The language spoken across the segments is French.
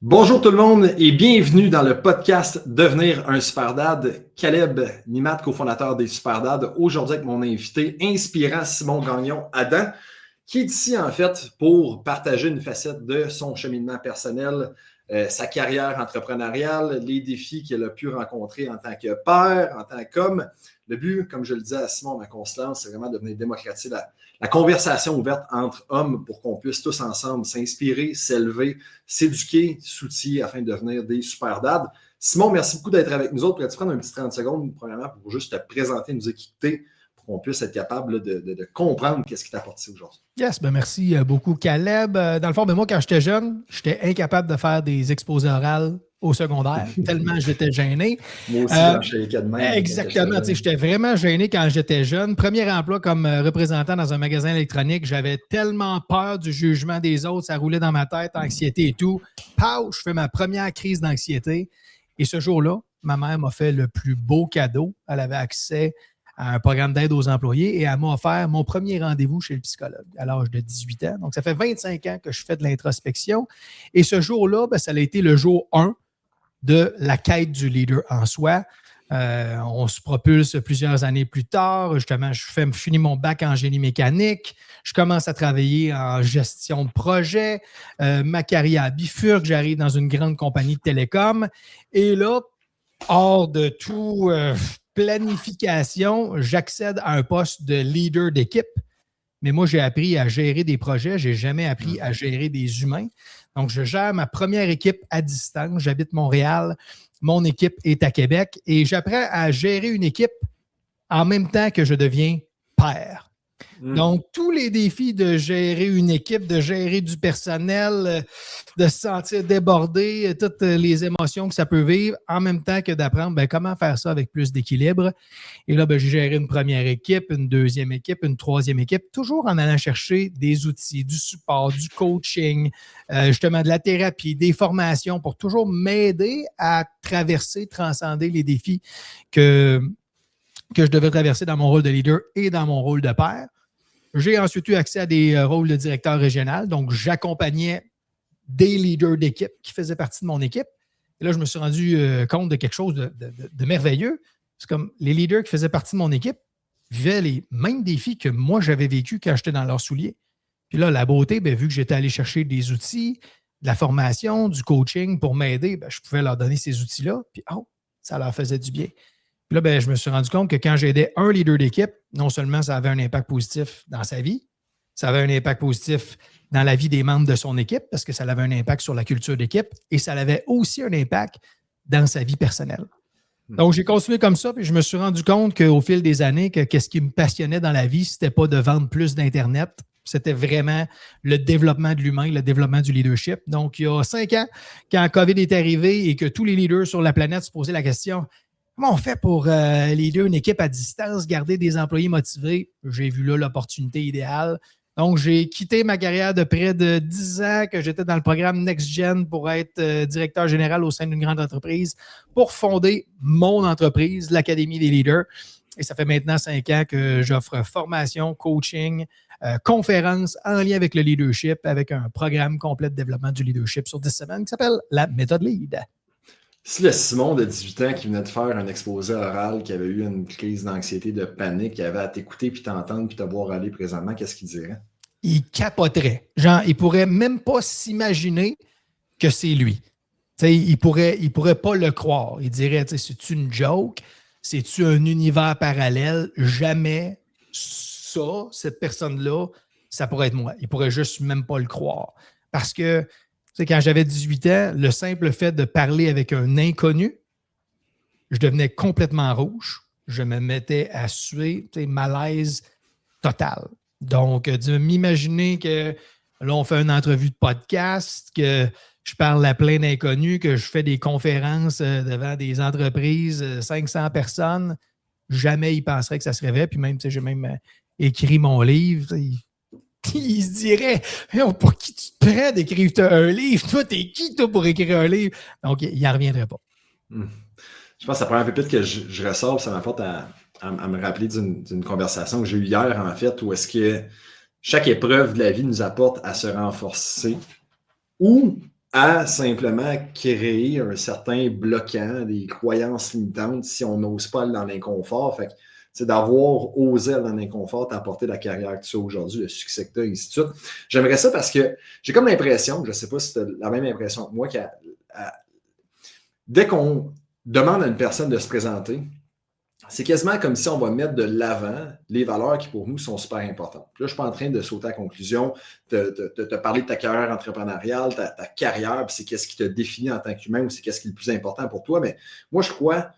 Bonjour tout le monde et bienvenue dans le podcast Devenir un Superdad. Caleb Nimat, cofondateur des Superdad, aujourd'hui avec mon invité inspirant Simon Gagnon-Adam, qui est ici en fait pour partager une facette de son cheminement personnel, sa carrière entrepreneuriale, les défis qu'il a pu rencontrer en tant que père, en tant qu'homme. Le but, comme je le disais à Simon, ma constance, c'est vraiment de venir démocratiser la conversation ouverte entre hommes pour qu'on puisse tous ensemble s'inspirer, s'élever, s'éduquer, s'outiller afin de devenir des super dads. Simon, merci beaucoup d'être avec nous autres. Pourrais-tu prendre un petit 30 secondes, premièrement, pour juste te présenter, nous équiper, pour qu'on puisse être capable de comprendre qu'est-ce qui t'a apporté aujourd'hui? Yes, merci beaucoup, Caleb. Dans le fond, moi, quand j'étais jeune, j'étais incapable de faire des exposés orales au secondaire, tellement j'étais gêné. Moi aussi, quand je suis de même. Exactement, j'étais vraiment gêné quand j'étais jeune. Premier emploi comme représentant dans un magasin électronique, j'avais tellement peur du jugement des autres, ça roulait dans ma tête, anxiété et tout. Pow, je fais ma première crise d'anxiété. Et ce jour-là, ma mère m'a fait le plus beau cadeau. Elle avait accès à un programme d'aide aux employés et elle m'a offert mon premier rendez-vous chez le psychologue à l'âge de 18 ans. Donc, ça fait 25 ans que je fais de l'introspection. Et ce jour-là, ça a été le jour 1 de la quête du leader en soi. On se propulse plusieurs années plus tard. Justement, je finis mon bac en génie mécanique. Je commence à travailler en gestion de projet. Ma carrière bifurque. J'arrive dans une grande compagnie de télécom. Et là, hors de tout planification, j'accède à un poste de leader d'équipe. Mais moi, j'ai appris à gérer des projets. Je n'ai jamais appris à gérer des humains. Donc, je gère ma première équipe à distance. J'habite Montréal. Mon équipe est à Québec. Et j'apprends à gérer une équipe en même temps que je deviens père. Donc, tous les défis de gérer une équipe, de gérer du personnel, de se sentir débordé, toutes les émotions que ça peut vivre, en même temps que d'apprendre comment faire ça avec plus d'équilibre. Et là, j'ai géré une première équipe, une deuxième équipe, une troisième équipe, toujours en allant chercher des outils, du support, du coaching, justement de la thérapie, des formations pour toujours m'aider à traverser, transcender les défis que je devais traverser dans mon rôle de leader et dans mon rôle de père. J'ai ensuite eu accès à des rôles de directeur régional. Donc, j'accompagnais des leaders d'équipe qui faisaient partie de mon équipe. Et là, je me suis rendu compte de quelque chose de merveilleux. C'est comme les leaders qui faisaient partie de mon équipe vivaient les mêmes défis que moi, j'avais vécu quand j'étais dans leurs souliers. Puis là, la beauté, vu que j'étais allé chercher des outils, de la formation, du coaching pour m'aider, je pouvais leur donner ces outils-là. Puis, ça leur faisait du bien. Puis là, je me suis rendu compte que quand j'aidais un leader d'équipe, non seulement ça avait un impact positif dans sa vie, ça avait un impact positif dans la vie des membres de son équipe parce que ça avait un impact sur la culture d'équipe et ça avait aussi un impact dans sa vie personnelle. Donc, j'ai continué comme ça puis je me suis rendu compte qu'au fil des années, qu'est-ce qui me passionnait dans la vie, c'était pas de vendre plus d'Internet, c'était vraiment le développement de l'humain, le développement du leadership. Donc, il y a 5 ans, quand COVID est arrivé et que tous les leaders sur la planète se posaient la question « Comment on fait pour leader une équipe à distance, garder des employés motivés? » J'ai vu là l'opportunité idéale. Donc, j'ai quitté ma carrière de près de 10 ans que j'étais dans le programme NextGen pour être directeur général au sein d'une grande entreprise pour fonder mon entreprise, l'Académie des leaders. Et ça fait maintenant 5 ans que j'offre formation, coaching, conférences en lien avec le leadership, avec un programme complet de développement du leadership sur 10 semaines qui s'appelle la méthode Lead. Si le Simon de 18 ans qui venait de faire un exposé oral, qui avait eu une crise d'anxiété, de panique, qui avait à t'écouter, puis t'entendre, puis te voir aller présentement, qu'est-ce qu'il dirait? Il capoterait. Genre, il pourrait même pas s'imaginer que c'est lui. T'sais, il pourrait pas le croire. Il dirait, c'est-tu une joke? C'est-tu un univers parallèle? Jamais ça, cette personne-là, ça pourrait être moi. Il pourrait juste même pas le croire. Parce que quand j'avais 18 ans, le simple fait de parler avec un inconnu, je devenais complètement rouge. Je me mettais à suer, malaise total. Donc, de m'imaginer que là, on fait une entrevue de podcast, que je parle à plein d'inconnus, que je fais des conférences devant des entreprises, 500 personnes, jamais il penserait que ça se révèle. Puis même, j'ai même écrit mon livre. Il se dirait, pour qui tu te prends d'écrire un livre? Toi, t'es qui, toi, pour écrire un livre? Donc, il n'en reviendrait pas. Je pense que ça prend un peu plus que je ressors, ça m'apporte à me rappeler d'une conversation que j'ai eue hier, en fait, où est-ce que chaque épreuve de la vie nous apporte à se renforcer ou à simplement créer un certain bloquant, des croyances limitantes si on n'ose pas aller dans l'inconfort. Fait que, c'est d'avoir osé aller dans l'inconfort, t'apporter la carrière que tu as aujourd'hui, le succès que tu as, et ainsi de suite. J'aimerais ça parce que j'ai comme l'impression, je ne sais pas si tu as la même impression que moi, dès qu'on demande à une personne de se présenter, c'est quasiment comme si on va mettre de l'avant les valeurs qui, pour nous, sont super importantes. Puis là, je ne suis pas en train de sauter à la conclusion, te parler de ta carrière entrepreneuriale, ta carrière, puis c'est qu'est-ce qui te définit en tant qu'humain ou c'est qu'est-ce qui est le plus important pour toi. Mais moi, je crois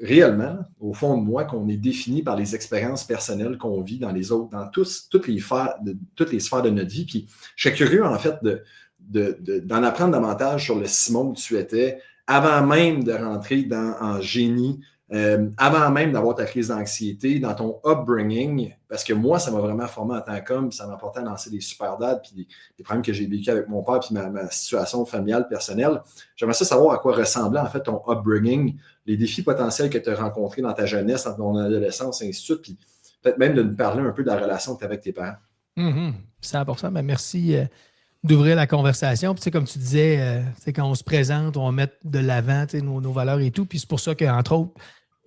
réellement, au fond de moi, qu'on est défini par les expériences personnelles qu'on vit dans les autres, dans toutes les sphères de notre vie. Puis je serais curieux, en fait, d'en apprendre davantage sur le Simon que tu étais avant même de rentrer en génie, avant même d'avoir ta crise d'anxiété, dans ton upbringing, parce que moi, ça m'a vraiment formé en tant qu'homme, puis ça m'a apporté à lancer des super dads, puis les problèmes que j'ai vécu avec mon père, puis ma situation familiale, personnelle. J'aimerais ça savoir à quoi ressemblait en fait ton upbringing, les défis potentiels que tu as rencontrés dans ta jeunesse, dans ton adolescence, et ainsi de suite, puis peut-être même de nous parler un peu de la relation que tu as avec tes parents. 100%. Ben merci d'ouvrir la conversation. Puis, comme tu disais, quand on se présente, on va mettre de l'avant nos valeurs et tout. Puis c'est pour ça qu'entre autres,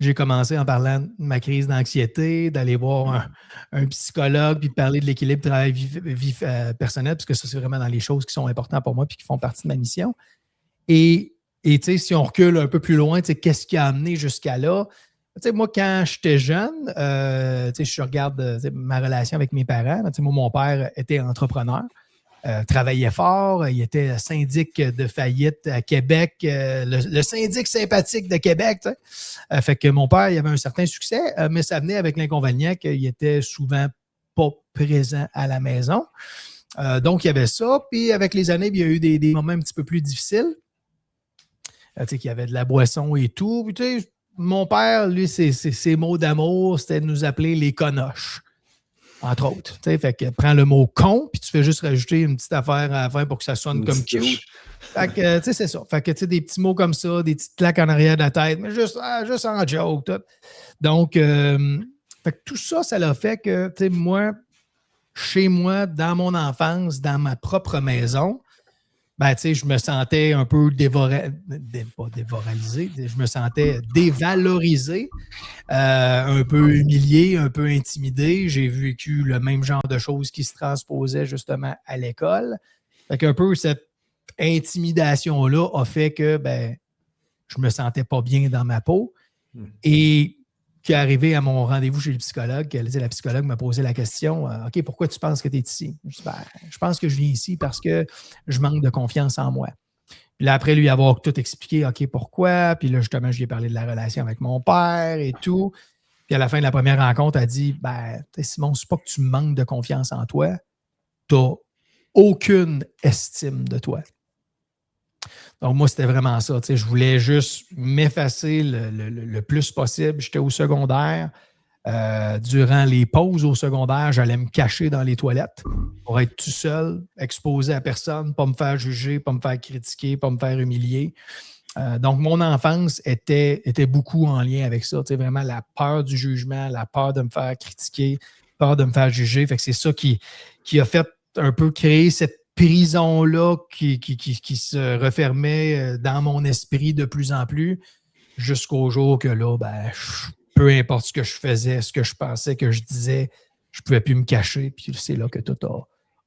j'ai commencé en parlant de ma crise d'anxiété, d'aller voir un psychologue, puis de parler de l'équilibre travail-vie personnelle, parce que ça, c'est vraiment dans les choses qui sont importantes pour moi puis qui font partie de ma mission. Et si on recule un peu plus loin, qu'est-ce qui a amené jusqu'à là? Moi, quand j'étais jeune, je regarde ma relation avec mes parents. Moi, mon père était entrepreneur. Travaillait fort, il était syndic de faillite à Québec, le syndic sympathique de Québec. Fait que mon père, il avait un certain succès, mais ça venait avec l'inconvénient qu'il était souvent pas présent à la maison. Donc, il y avait ça. Puis, avec les années, il y a eu des moments un petit peu plus difficiles. Qu'il y avait de la boisson et tout. Puis, mon père, lui, ses mots d'amour, c'était de nous appeler les conoches. Entre autres. Fait que prends le mot con, puis tu fais juste rajouter une petite affaire à la fin pour que ça sonne comme cute. Fait que, c'est ça. Fait que, des petits mots comme ça, des petites claques en arrière de la tête, mais juste en joke. Tout. Donc, fait que tout ça, ça l'a fait que, moi, chez moi, dans mon enfance, dans ma propre maison, je me sentais un peu pas dévalorisé, je me sentais dévalorisé, un peu humilié, un peu intimidé. J'ai vécu le même genre de choses qui se transposaient justement à l'école. Fait qu'un peu cette intimidation-là a fait que je me sentais pas bien dans ma peau. Et qui est arrivé à mon rendez-vous chez le psychologue, la psychologue m'a posé la question, OK, pourquoi tu penses que tu es ici? Je dis, je pense que je viens ici parce que je manque de confiance en moi. Puis là, après lui avoir tout expliqué, OK, pourquoi? Puis là, justement, je lui ai parlé de la relation avec mon père et tout. Puis à la fin de la première rencontre, elle a dit, Simon, c'est pas que tu manques de confiance en toi, tu n'as aucune estime de toi. Donc, moi, c'était vraiment ça. Je voulais juste m'effacer le plus possible. J'étais au secondaire. Durant les pauses au secondaire, j'allais me cacher dans les toilettes pour être tout seul, exposé à personne, pas me faire juger, pas me faire critiquer, pas me faire humilier. Donc, mon enfance était beaucoup en lien avec ça. Vraiment la peur du jugement, la peur de me faire critiquer, peur de me faire juger. Fait que c'est ça qui a fait un peu créer cette prison-là qui se refermait dans mon esprit de plus en plus jusqu'au jour que là, peu importe ce que je faisais, ce que je pensais, que je disais, je ne pouvais plus me cacher. Puis c'est là que tout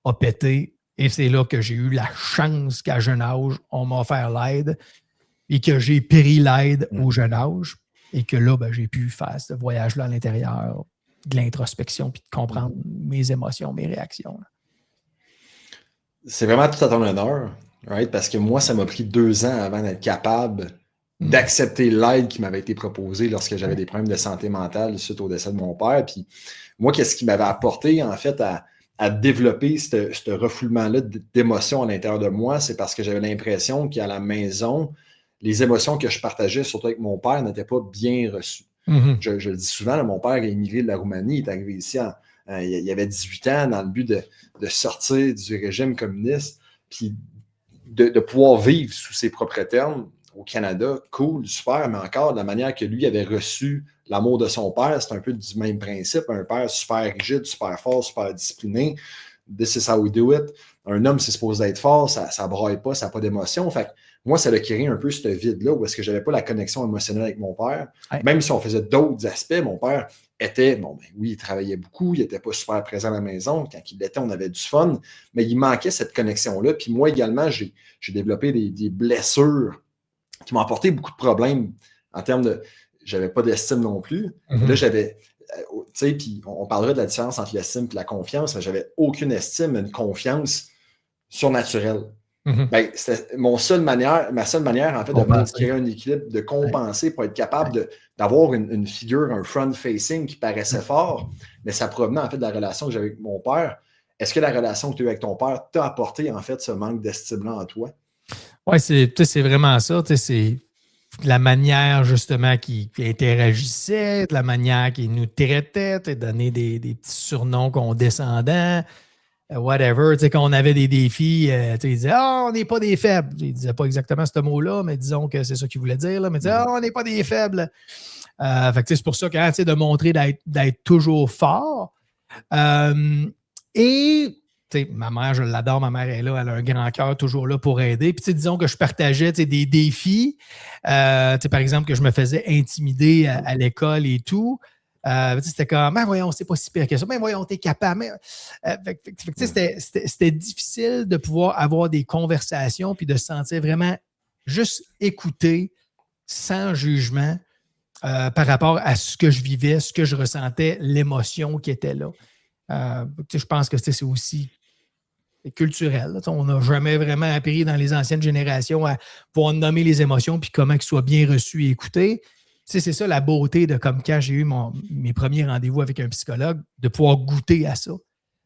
a pété. Et c'est là que j'ai eu la chance qu'à jeune âge, on m'a offert l'aide et que j'ai pris l'aide au jeune âge et que là, j'ai pu faire ce voyage-là à l'intérieur, de l'introspection puis de comprendre mes émotions, mes réactions. C'est vraiment tout à ton honneur, right? Parce que moi, ça m'a pris 2 ans avant d'être capable d'accepter l'aide qui m'avait été proposée lorsque j'avais des problèmes de santé mentale suite au décès de mon père. Puis moi, qu'est-ce qui m'avait apporté, en fait, à développer ce refoulement-là d'émotions à l'intérieur de moi, c'est parce que j'avais l'impression qu'à la maison, les émotions que je partageais, surtout avec mon père, n'étaient pas bien reçues. Je le dis souvent, là, mon père est immigré de la Roumanie, il est arrivé ici il avait 18 ans dans le but de sortir du régime communiste, puis de pouvoir vivre sous ses propres termes au Canada. Cool, super, mais encore, de la manière que lui avait reçu l'amour de son père, c'est un peu du même principe. Un père super rigide, super fort, super discipliné. this is how we do it. Un homme, c'est supposé être fort, ça ne braille pas, ça n'a pas d'émotion. Fait que moi, ça a créé un peu ce vide-là où est-ce que je n'avais pas la connexion émotionnelle avec mon père. Ouais. Même si on faisait d'autres aspects, mon père était, oui, il travaillait beaucoup, il n'était pas super présent à la maison. Quand il l'était, on avait du fun, mais il manquait cette connexion-là. Puis moi également, j'ai développé des blessures qui m'ont apporté beaucoup de problèmes en termes de... J'avais pas d'estime non plus. Mm-hmm. Là, j'avais... Tu sais, puis on parlerait de la différence entre l'estime et la confiance, mais j'avais aucune estime, une confiance surnaturelle. Mm-hmm. Ben, c'était ma seule manière, en fait, de créer un équilibre, de compenser pour être capable d'avoir une figure, un front-facing qui paraissait fort, mais ça provenait, en fait, de la relation que j'avais avec mon père. Est-ce que la relation que tu as eu avec ton père t'a apporté, en fait, ce manque d'estime-là en toi? Oui, c'est vraiment ça. C'est la manière, justement, qu'il interagissait, de la manière qu'il nous traitait, donner des petits surnoms condescendants, whatever. Quand on avait des défis, il disait « Ah, on n'est pas des faibles ». Il ne disait pas exactement ce mot-là, mais disons que c'est ça qu'il voulait dire. Là, mais il disait « Ah, on n'est pas des faibles ». C'est pour ça que de montrer d'être toujours fort. Ma mère, je l'adore, ma mère est là, elle a un grand cœur, toujours là pour aider. Puis disons que je partageais des défis, par exemple que je me faisais intimider à l'école et tout. C'était comme, voyons, c'est pas si pire que ça. Voyons, t'es capable. C'était difficile de pouvoir avoir des conversations puis de se sentir vraiment juste écouté, sans jugement, par rapport à ce que je vivais, ce que je ressentais, l'émotion qui était là. Je pense que c'est aussi culturel. On n'a jamais vraiment appris dans les anciennes générations à pouvoir nommer les émotions puis comment qu'ils soient bien reçus et écoutés. C'est ça la beauté de comme quand j'ai eu mes premiers rendez-vous avec un psychologue, de pouvoir goûter à ça.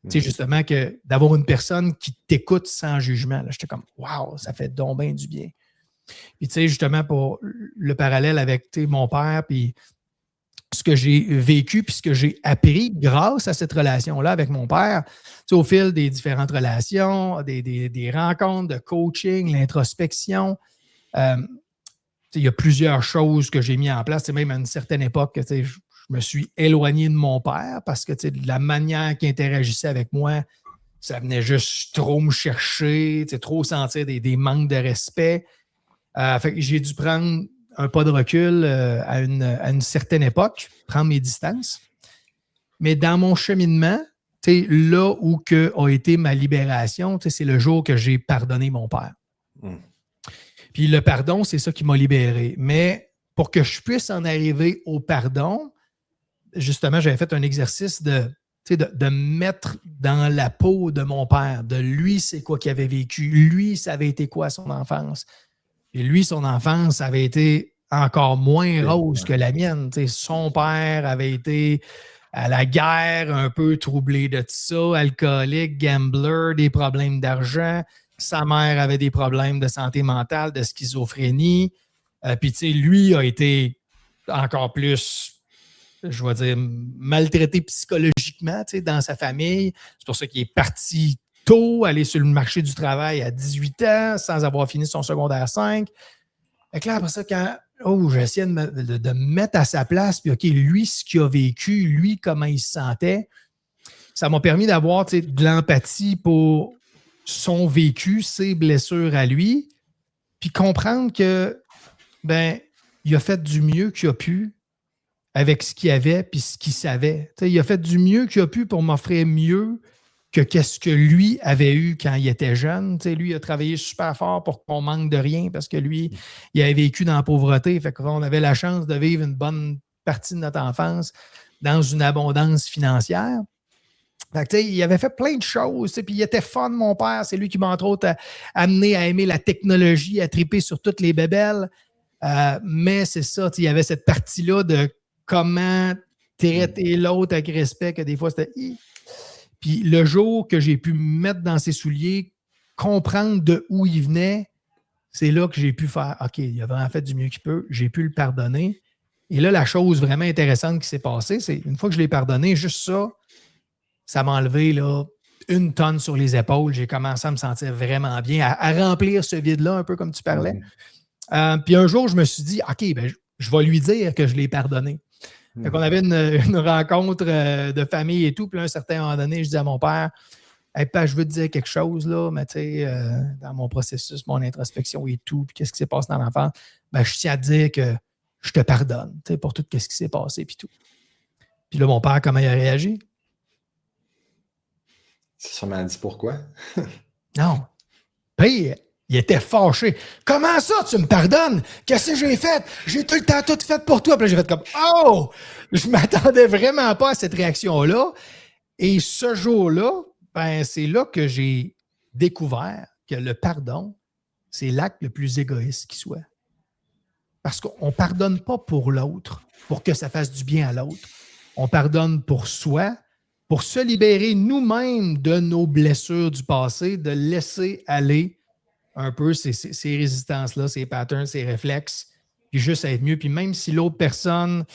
Justement, d'avoir une personne qui t'écoute sans jugement. J'étais comme, wow, ça fait donc bien du bien. Puis justement, pour le parallèle avec mon père, puis ce que j'ai vécu puis ce que j'ai appris grâce à cette relation-là avec mon père, au fil des différentes relations, des rencontres de coaching, l'introspection, il y a plusieurs choses que j'ai mis en place. Même à une certaine époque, je me suis éloigné de mon père parce que de la manière qu'il interagissait avec moi, ça venait juste trop me chercher, trop sentir des manques de respect. Fait que j'ai dû prendre un pas de recul à une certaine époque, prendre mes distances. Mais dans mon cheminement, là où a été ma libération, c'est le jour que j'ai pardonné mon père. Puis le pardon, c'est ça qui m'a libéré. Mais pour que je puisse en arriver au pardon, justement, j'avais fait un exercice de me mettre dans la peau de mon père, de lui, c'est quoi qu'il avait vécu. Lui, ça avait été quoi son enfance. Et lui, son enfance avait été encore moins rose que la mienne. Son père avait été à la guerre, un peu troublé de tout ça, alcoolique, gambler, des problèmes d'argent. Sa mère avait des problèmes de santé mentale, de schizophrénie. Puis, lui a été encore plus, je vais dire, maltraité psychologiquement dans sa famille. C'est pour ça qu'il est parti tôt, aller sur le marché du travail à 18 ans, sans avoir fini son secondaire 5. Fait que là, après ça, quand j'essayais de me mettre à sa place, puis OK, lui, ce qu'il a vécu, lui, comment il se sentait, ça m'a permis d'avoir de l'empathie pour son vécu, ses blessures à lui, puis comprendre que, il a fait du mieux qu'il a pu avec ce qu'il avait puis ce qu'il savait. Il a fait du mieux qu'il a pu pour m'offrir mieux que qu'est-ce que lui avait eu quand il était jeune. Lui, il a travaillé super fort pour qu'on manque de rien parce que lui, il avait vécu dans la pauvreté. Fait qu'on avait la chance de vivre une bonne partie de notre enfance dans une abondance financière. Fait que, il avait fait plein de choses. Puis il était fun, mon père. C'est lui qui m'a, entre autres, amené à aimer la technologie, à triper sur toutes les bébelles. Mais c'est ça, il y avait cette partie-là de comment traiter l'autre avec respect, que des fois, c'était... Puis le jour que j'ai pu me mettre dans ses souliers, comprendre de où il venait, c'est là que j'ai pu faire « OK, il a vraiment fait du mieux qu'il peut, j'ai pu le pardonner. » Et là, la chose vraiment intéressante qui s'est passée, c'est une fois que je l'ai pardonné, juste ça m'a enlevé là, 1 tonne sur les épaules. J'ai commencé à me sentir vraiment bien, à remplir ce vide-là, un peu comme tu parlais. Puis un jour, je me suis dit « OK, je vais lui dire que je l'ai pardonné. » Fait qu'on avait une rencontre de famille et tout. Puis à un certain moment donné, je dis à mon père, Hey, je veux te dire quelque chose, là, mais tu sais, dans mon processus, mon introspection et tout, puis qu'est-ce qui s'est passé dans l'enfance, je tiens à te dire que je te pardonne, tu sais, pour tout ce qui s'est passé, puis tout. Puis là, mon père, comment il a réagi? C'est sûrement dit pourquoi. Non. Puis, il était fâché. Comment ça, tu me pardonnes? Qu'est-ce que j'ai fait? J'ai tout le temps tout fait pour toi. Puis là, j'ai fait comme, oh! Je m'attendais vraiment pas à cette réaction-là. Et ce jour-là, c'est là que j'ai découvert que le pardon, c'est l'acte le plus égoïste qui soit. Parce qu'on ne pardonne pas pour l'autre, pour que ça fasse du bien à l'autre. On pardonne pour soi, pour se libérer nous-mêmes de nos blessures du passé, de laisser aller un peu ces résistances-là, ces patterns, ces réflexes, puis juste être mieux. Puis même si l'autre personne,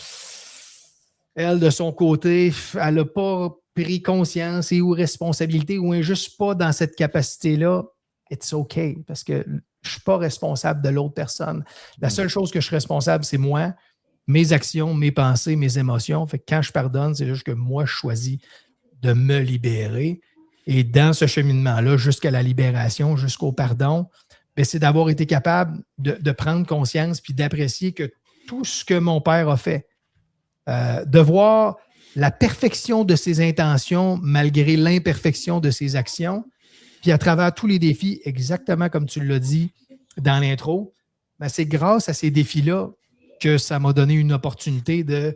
elle, de son côté, elle n'a pas pris conscience et ou responsabilité ou n'est juste pas dans cette capacité-là, it's OK, parce que je ne suis pas responsable de l'autre personne. La seule chose que je suis responsable, c'est moi, mes actions, mes pensées, mes émotions. Fait que quand je pardonne, c'est juste que moi, je choisis de me libérer. Et dans ce cheminement-là, jusqu'à la libération, jusqu'au pardon, c'est d'avoir été capable de prendre conscience puis d'apprécier que tout ce que mon père a fait, de voir la perfection de ses intentions malgré l'imperfection de ses actions, puis à travers tous les défis, exactement comme tu l'as dit dans l'intro, c'est grâce à ces défis-là que ça m'a donné une opportunité de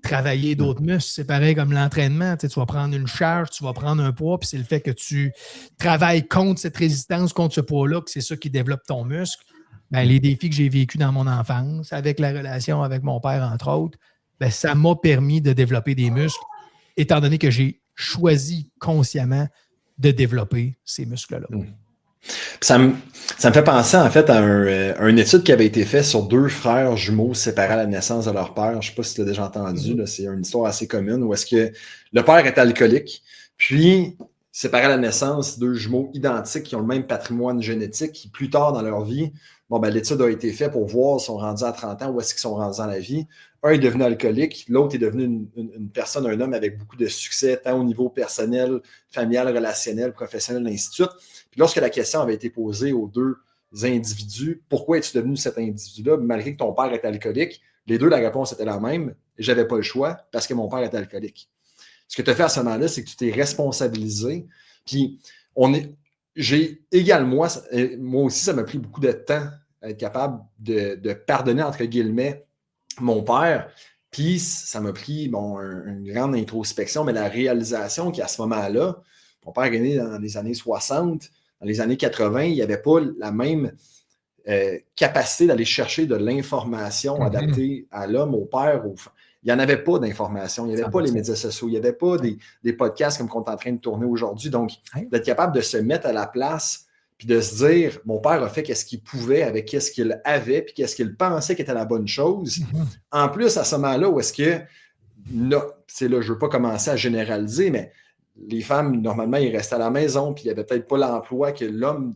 travailler d'autres muscles. C'est pareil comme l'entraînement. Tu vas prendre une charge, tu vas prendre un poids, puis c'est le fait que tu travailles contre cette résistance, contre ce poids-là, que c'est ça qui développe ton muscle. Les défis que j'ai vécus dans mon enfance, avec la relation avec mon père, entre autres, ça m'a permis de développer des muscles, étant donné que j'ai choisi consciemment de développer ces muscles-là. Ça me fait penser en fait à une étude qui avait été faite sur 2 frères jumeaux séparés à la naissance de leur père. Je ne sais pas si tu l'as déjà entendu, là, c'est une histoire assez commune où est-ce que le père est alcoolique, puis séparés à la naissance, 2 jumeaux identiques qui ont le même patrimoine génétique, qui plus tard dans leur vie, l'étude a été faite pour voir s'ils sont rendus à 30 ans, où est-ce qu'ils sont rendus dans la vie. Un est devenu alcoolique, l'autre est devenu une personne, un homme avec beaucoup de succès, tant au niveau personnel, familial, relationnel, professionnel, ainsi de suite. Puis lorsque la question avait été posée aux 2 individus, pourquoi es-tu devenu cet individu-là, malgré que ton père est alcoolique, les 2, la réponse était la même, je n'avais pas le choix parce que mon père est alcoolique. Ce que tu as fait à ce moment-là, c'est que tu t'es responsabilisé. Puis j'ai également, moi aussi, ça m'a pris beaucoup de temps à être capable de pardonner, entre guillemets, mon père. Puis ça m'a pris une grande introspection, mais la réalisation qu'à ce moment-là, mon père est né dans les années 60, dans les années 80, il n'y avait pas la même capacité d'aller chercher de l'information adaptée à l'homme, au père, il n'y en avait pas d'informations, il n'y avait pas les médias sociaux, il n'y avait pas des podcasts comme on est en train de tourner aujourd'hui. Donc, d'être capable de se mettre à la place puis de se dire, mon père a fait qu'est-ce qu'il pouvait avec qu'est-ce qu'il avait puis qu'est-ce qu'il pensait qui était la bonne chose. En plus, à ce moment-là, où est-ce que, je ne veux pas commencer à généraliser, mais les femmes, normalement, ils restent à la maison puis il n'y avait peut-être pas l'emploi que l'homme,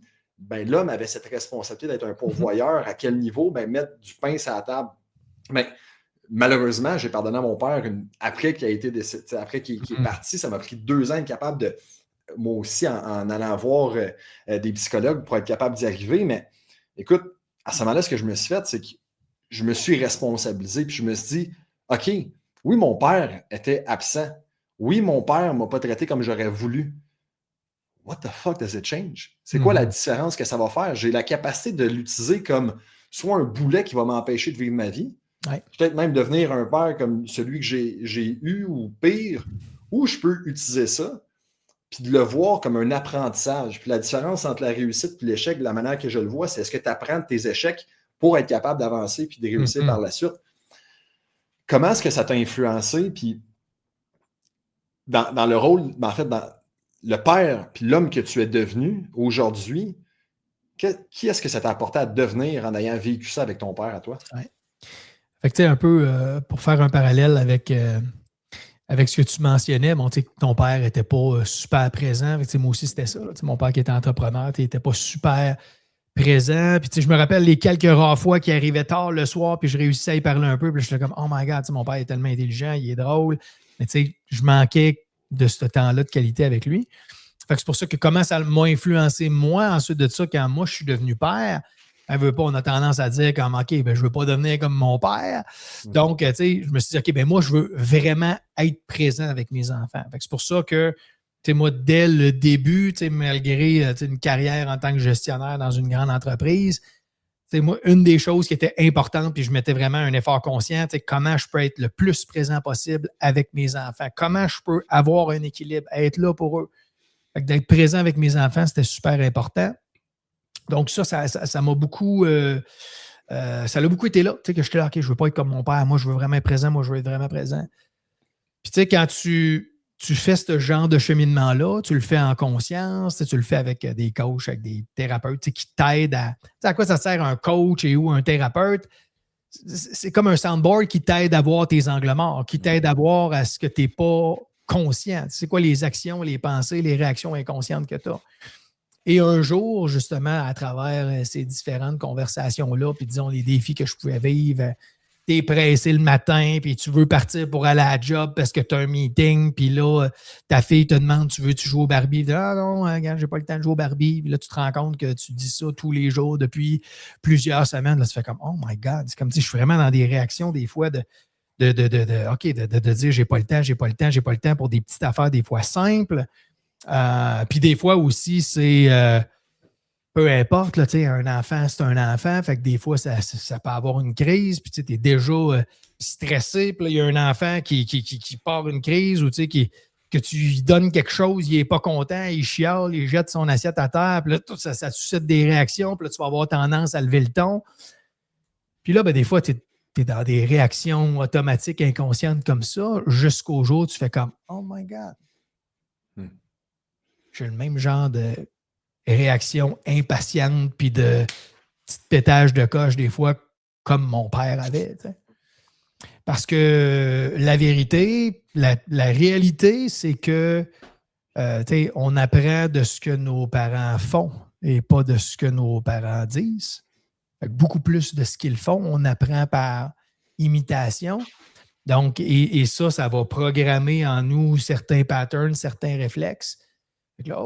l'homme avait cette responsabilité d'être un pourvoyeur. À quel niveau? Mettre du pain sur la table. Malheureusement, j'ai pardonné à mon père après qu'il est parti. Ça m'a pris 2 ans d'être capable de, moi aussi, en allant voir des psychologues pour être capable d'y arriver. Mais écoute, à ce moment-là, ce que je me suis fait, c'est que je me suis responsabilisé. Puis je me suis dit, OK, oui, mon père était absent. Oui, mon père ne m'a pas traité comme j'aurais voulu. What the fuck does it change? C'est quoi la différence que ça va faire? J'ai la capacité de l'utiliser comme soit un boulet qui va m'empêcher de vivre ma vie, peut-être même devenir un père comme celui que j'ai eu ou pire, ou je peux utiliser ça puis de le voir comme un apprentissage. Puis la différence entre la réussite et l'échec, de la manière que je le vois, c'est est-ce que tu apprends de tes échecs pour être capable d'avancer puis de réussir par la suite? Comment est-ce que ça t'a influencé? Puis dans le rôle, en fait, dans le père puis l'homme que tu es devenu aujourd'hui, qui est-ce que ça t'a apporté à devenir en ayant vécu ça avec ton père à toi? Fait que tu sais, un peu pour faire un parallèle avec ce que tu mentionnais, ton père n'était pas super présent. Moi aussi, c'était ça. Mon père qui était entrepreneur, il n'était pas super présent. Puis je me rappelle les quelques rares fois qu'il arrivait tard le soir, puis je réussissais à y parler un peu, puis j'étais comme « Oh my God, mon père est tellement intelligent, il est drôle. » Mais je manquais de ce temps-là de qualité avec lui. Fait que c'est pour ça que comment ça m'a influencé moi, ensuite de ça, quand moi je suis devenu père, elle veut pas, on a tendance à dire comme OK, ben, je veux pas devenir comme mon père. Donc, tu sais, je me suis dit, OK, ben moi, je veux vraiment être présent avec mes enfants. Fait que c'est pour ça que, tu sais, moi, dès le début, tu sais, malgré une carrière en tant que gestionnaire dans une grande entreprise, tu sais, moi, une des choses qui était importante, puis je mettais vraiment un effort conscient, tu sais, comment je peux être le plus présent possible avec mes enfants, comment je peux avoir un équilibre, être là pour eux. Fait que d'être présent avec mes enfants, c'était super important. Donc, ça m'a beaucoup. Ça l'a beaucoup été là. Tu sais, que j'étais là, OK, je ne veux pas être comme mon père. Moi, je veux vraiment être présent. Moi, je veux être vraiment présent. Puis, tu sais, quand tu fais ce genre de cheminement-là, tu le fais en conscience, tu le fais avec des coachs, avec des thérapeutes qui t'aident à. Tu sais, à quoi ça sert un coach ou un thérapeute? C'est comme un soundboard qui t'aide à voir tes angles morts, qui t'aide à voir à ce que tu n'es pas conscient. C'est quoi les actions, les pensées, les réactions inconscientes que tu as. Et un jour, justement, à travers ces différentes conversations-là, puis disons les défis que je pouvais vivre, t'es pressé le matin, puis tu veux partir pour aller à la job parce que tu as un meeting, puis là, ta fille te demande, tu veux-tu jouer au Barbie? Tu dis, ah non, regarde, j'ai pas le temps de jouer au Barbie. Puis là, tu te rends compte que tu dis ça tous les jours depuis plusieurs semaines. Là, tu fais comme, oh my God, c'est comme si je suis vraiment dans des réactions des fois de dire j'ai pas le temps pour des petites affaires des fois simples. Puis des fois aussi, c'est peu importe, là, un enfant, c'est un enfant. Fait que des fois, ça peut avoir une crise. Puis tu es déjà stressé. Puis là, il y a un enfant qui part une crise ou que tu lui donnes quelque chose, il n'est pas content, il chiale, il jette son assiette à terre. Puis là, tout ça suscite des réactions. Puis là, tu vas avoir tendance à lever le ton. Puis là, ben, des fois, tu es dans des réactions automatiques, inconscientes comme ça, jusqu'au jour où tu fais comme oh my God. J'ai le même genre de réaction impatiente puis de petit pétage de coche des fois comme mon père avait. T'sais. Parce que la vérité, la réalité, c'est que on apprend de ce que nos parents font et pas de ce que nos parents disent. Fait que beaucoup plus de ce qu'ils font, on apprend par imitation. Donc, et ça va programmer en nous certains patterns, certains réflexes. Là,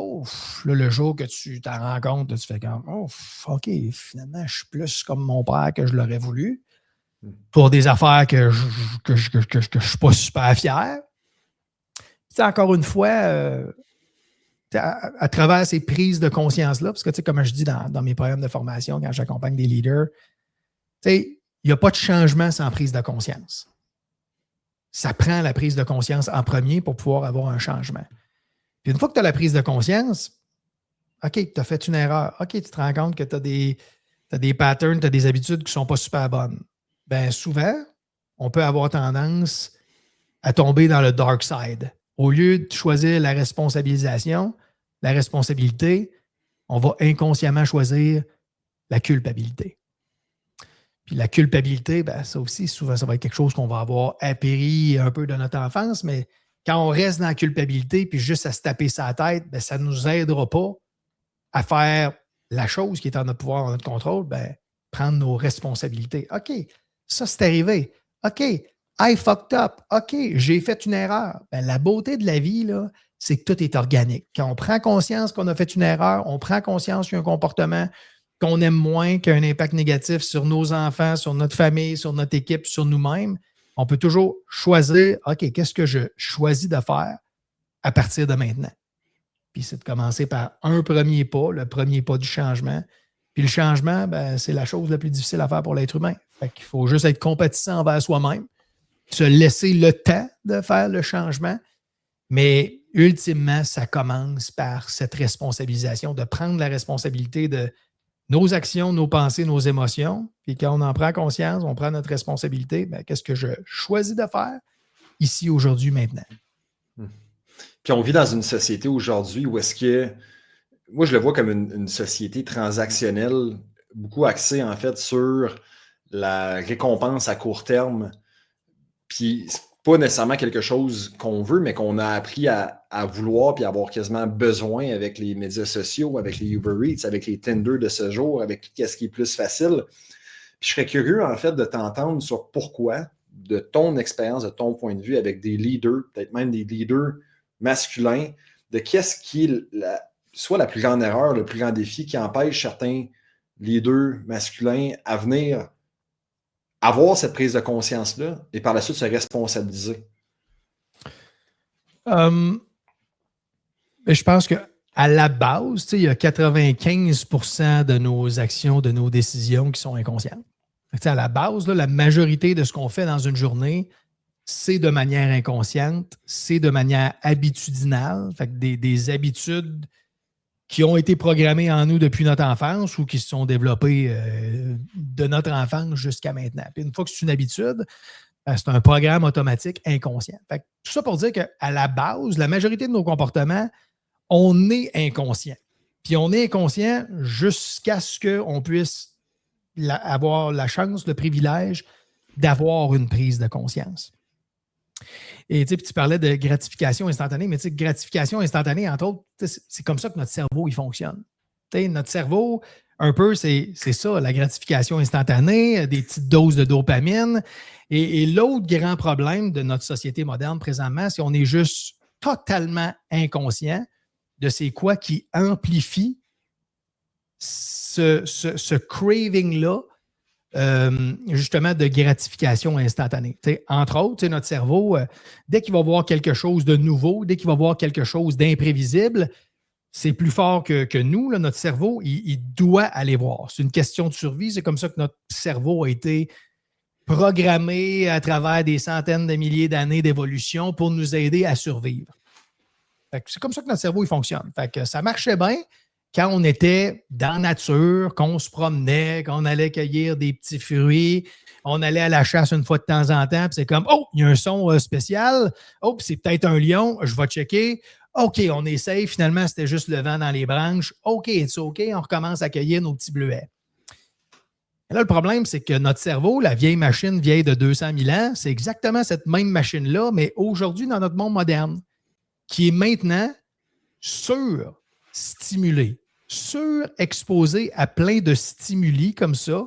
là, le jour que tu t'en rends compte, tu fais comme OK, finalement, je suis plus comme mon père que je l'aurais voulu. Pour des affaires que je ne suis pas super fier. T'sais, encore une fois, à travers ces prises de conscience-là, parce que comme je dis dans mes programmes de formation, quand j'accompagne des leaders, il n'y a pas de changement sans prise de conscience. Ça prend la prise de conscience en premier pour pouvoir avoir un changement. Puis une fois que tu as la prise de conscience, OK, tu as fait une erreur. OK, tu te rends compte que tu as des patterns, tu as des habitudes qui ne sont pas super bonnes. Bien, souvent, on peut avoir tendance à tomber dans le dark side. Au lieu de choisir la responsabilisation, la responsabilité, on va inconsciemment choisir la culpabilité. Puis la culpabilité, bien, ça aussi, souvent, ça va être quelque chose qu'on va avoir appris un peu de notre enfance, mais quand on reste dans la culpabilité puis juste à se taper sa tête, bien, ça ne nous aidera pas à faire la chose qui est en notre pouvoir, en notre contrôle, bien, prendre nos responsabilités. OK, ça, c'est arrivé. OK, I fucked up. OK, j'ai fait une erreur. Bien, la beauté de la vie, là, c'est que tout est organique. Quand on prend conscience qu'on a fait une erreur, on prend conscience qu'il y a un comportement qu'on aime moins, qui a un impact négatif sur nos enfants, sur notre famille, sur notre équipe, sur nous-mêmes, on peut toujours choisir, OK, qu'est-ce que je choisis de faire à partir de maintenant? Puis c'est de commencer par un premier pas, le premier pas du changement. Puis le changement, ben, c'est la chose la plus difficile à faire pour l'être humain. Fait qu'il faut juste être compatissant envers soi-même, se laisser le temps de faire le changement. Mais ultimement, ça commence par cette responsabilisation, de prendre la responsabilité de nos actions, nos pensées, nos émotions. Puis quand on en prend conscience, on prend notre responsabilité. Ben, qu'est-ce que je choisis de faire ici, aujourd'hui, maintenant? Puis on vit dans une société aujourd'hui où est-ce que, moi je le vois comme une société transactionnelle, beaucoup axée en fait sur la récompense à court terme. Puis c'est pas nécessairement quelque chose qu'on veut, mais qu'on a appris à vouloir puis à avoir quasiment besoin avec les médias sociaux, avec les Uber Eats, avec les Tinder de ce jour, avec tout ce qui est plus facile. Puis je serais curieux en fait de t'entendre sur pourquoi, de ton expérience, de ton point de vue, avec des leaders, peut-être même des leaders masculins, de qu'est-ce qui est soit la plus grande erreur, le plus grand défi qui empêche certains leaders masculins à venir avoir cette prise de conscience-là et par la suite se responsabiliser? Je pense qu'à la base, il y a 95% de nos actions, de nos décisions qui sont inconscientes. À la base, là, la majorité de ce qu'on fait dans une journée, c'est de manière inconsciente, c'est de manière habitudinale, fait que des habitudes qui ont été programmées en nous depuis notre enfance ou qui se sont développées de notre enfance jusqu'à maintenant. Puis une fois que c'est une habitude, c'est un programme automatique inconscient. Fait que tout ça pour dire qu'à la base, la majorité de nos comportements, on est inconscient. Puis on est inconscient jusqu'à ce qu'on puisse avoir la chance, le privilège d'avoir une prise de conscience. Et tu parlais de gratification instantanée, mais gratification instantanée, entre autres, c'est comme ça que notre cerveau il fonctionne. Notre cerveau, un peu, c'est ça, la gratification instantanée, des petites doses de dopamine. Et l'autre grand problème de notre société moderne présentement, c'est qu'on est juste totalement inconscient de c'est quoi qui amplifie ce craving-là, justement, de gratification instantanée. Entre autres, notre cerveau, dès qu'il va voir quelque chose de nouveau, dès qu'il va voir quelque chose d'imprévisible, c'est plus fort que nous. Là, notre cerveau, il doit aller voir. C'est une question de survie. C'est comme ça que notre cerveau a été programmé à travers des centaines de milliers d'années d'évolution pour nous aider à survivre. C'est comme ça que notre cerveau il fonctionne. Ça marchait bien quand on était dans la nature, qu'on se promenait, qu'on allait cueillir des petits fruits, on allait à la chasse une fois de temps en temps, puis c'est comme « Oh, il y a un son spécial. Oh, c'est peut-être un lion. Je vais checker. OK, on est safe. Finalement, c'était juste le vent dans les branches. OK, it's OK. On recommence à cueillir nos petits bleuets. » Et là, le problème, c'est que notre cerveau, la vieille machine vieille de 200 000 ans, c'est exactement cette même machine-là, mais aujourd'hui, dans notre monde moderne, qui est maintenant surstimulé, surexposé à plein de stimuli comme ça,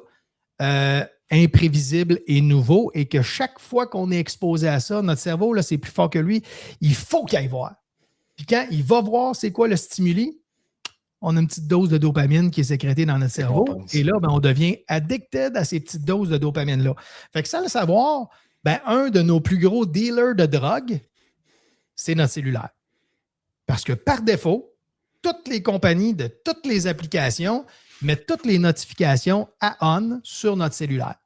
imprévisibles et nouveaux, et que chaque fois qu'on est exposé à ça, notre cerveau, là, c'est plus fort que lui, il faut qu'il aille voir. Puis quand il va voir c'est quoi le stimuli, on a une petite dose de dopamine qui est sécrétée dans notre cerveau, et là, on devient addicted à ces petites doses de dopamine-là. Fait que sans le savoir, un de nos plus gros dealers de drogue, c'est notre cellulaire. Parce que par défaut, toutes les compagnies de toutes les applications mettent toutes les notifications à on sur notre cellulaire.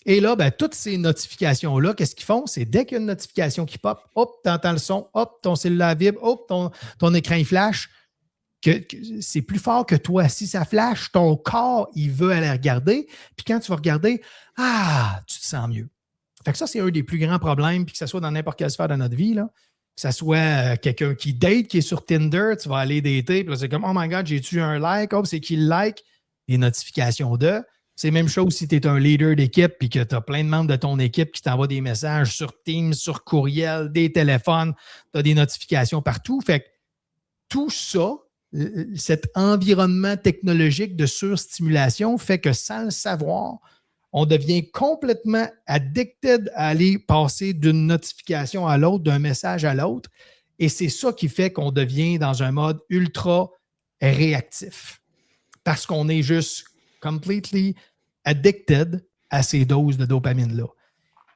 Et là, toutes ces notifications-là, qu'est-ce qu'ils font? C'est dès qu'il y a une notification qui pop, hop, tu entends le son, hop, ton cellulaire vibre, hop, ton écran il flash, que c'est plus fort que toi. Si ça flash, ton corps, il veut aller regarder. Puis quand tu vas regarder, tu te sens mieux. Fait que ça, c'est un des plus grands problèmes, puis que ce soit dans n'importe quelle sphère de notre vie, là, que ce soit quelqu'un qui date, qui est sur Tinder, tu vas aller dater, puis là, c'est comme, oh my God, j'ai-tu un like? Oh, c'est qui le like? Les notifications de. C'est la même chose si tu es un leader d'équipe puis que tu as plein de membres de ton équipe qui t'envoient des messages sur Teams, sur courriel, des téléphones, tu as des notifications partout. Fait que tout ça, cet environnement technologique de surstimulation fait que sans le savoir, on devient complètement addicted à aller passer d'une notification à l'autre, d'un message à l'autre. Et c'est ça qui fait qu'on devient dans un mode ultra réactif. Parce qu'on est juste completely addicted à ces doses de dopamine-là.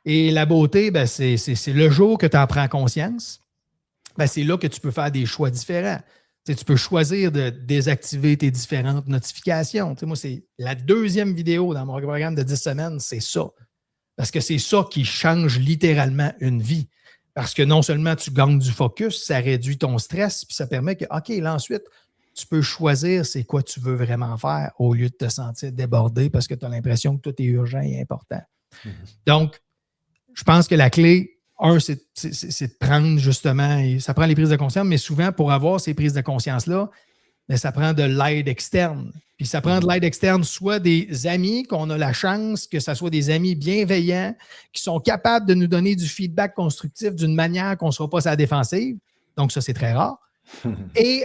Et la beauté, c'est le jour que tu en prends conscience, c'est là que tu peux faire des choix différents. Tu peux choisir de désactiver tes différentes notifications. Moi, c'est la deuxième vidéo dans mon programme de 10 semaines, c'est ça. Parce que c'est ça qui change littéralement une vie. Parce que non seulement tu gagnes du focus, ça réduit ton stress, puis ça permet que, OK, là ensuite, tu peux choisir c'est quoi tu veux vraiment faire au lieu de te sentir débordé parce que tu as l'impression que tout est urgent et important. Donc, je pense que la clé, c'est de prendre justement, et ça prend les prises de conscience, mais souvent, pour avoir ces prises de conscience-là, ça prend de l'aide externe. Puis ça prend de l'aide externe, soit des amis, qu'on a la chance que ce soit des amis bienveillants, qui sont capables de nous donner du feedback constructif d'une manière qu'on ne sera pas à la défensive. Donc, ça, c'est très rare. Et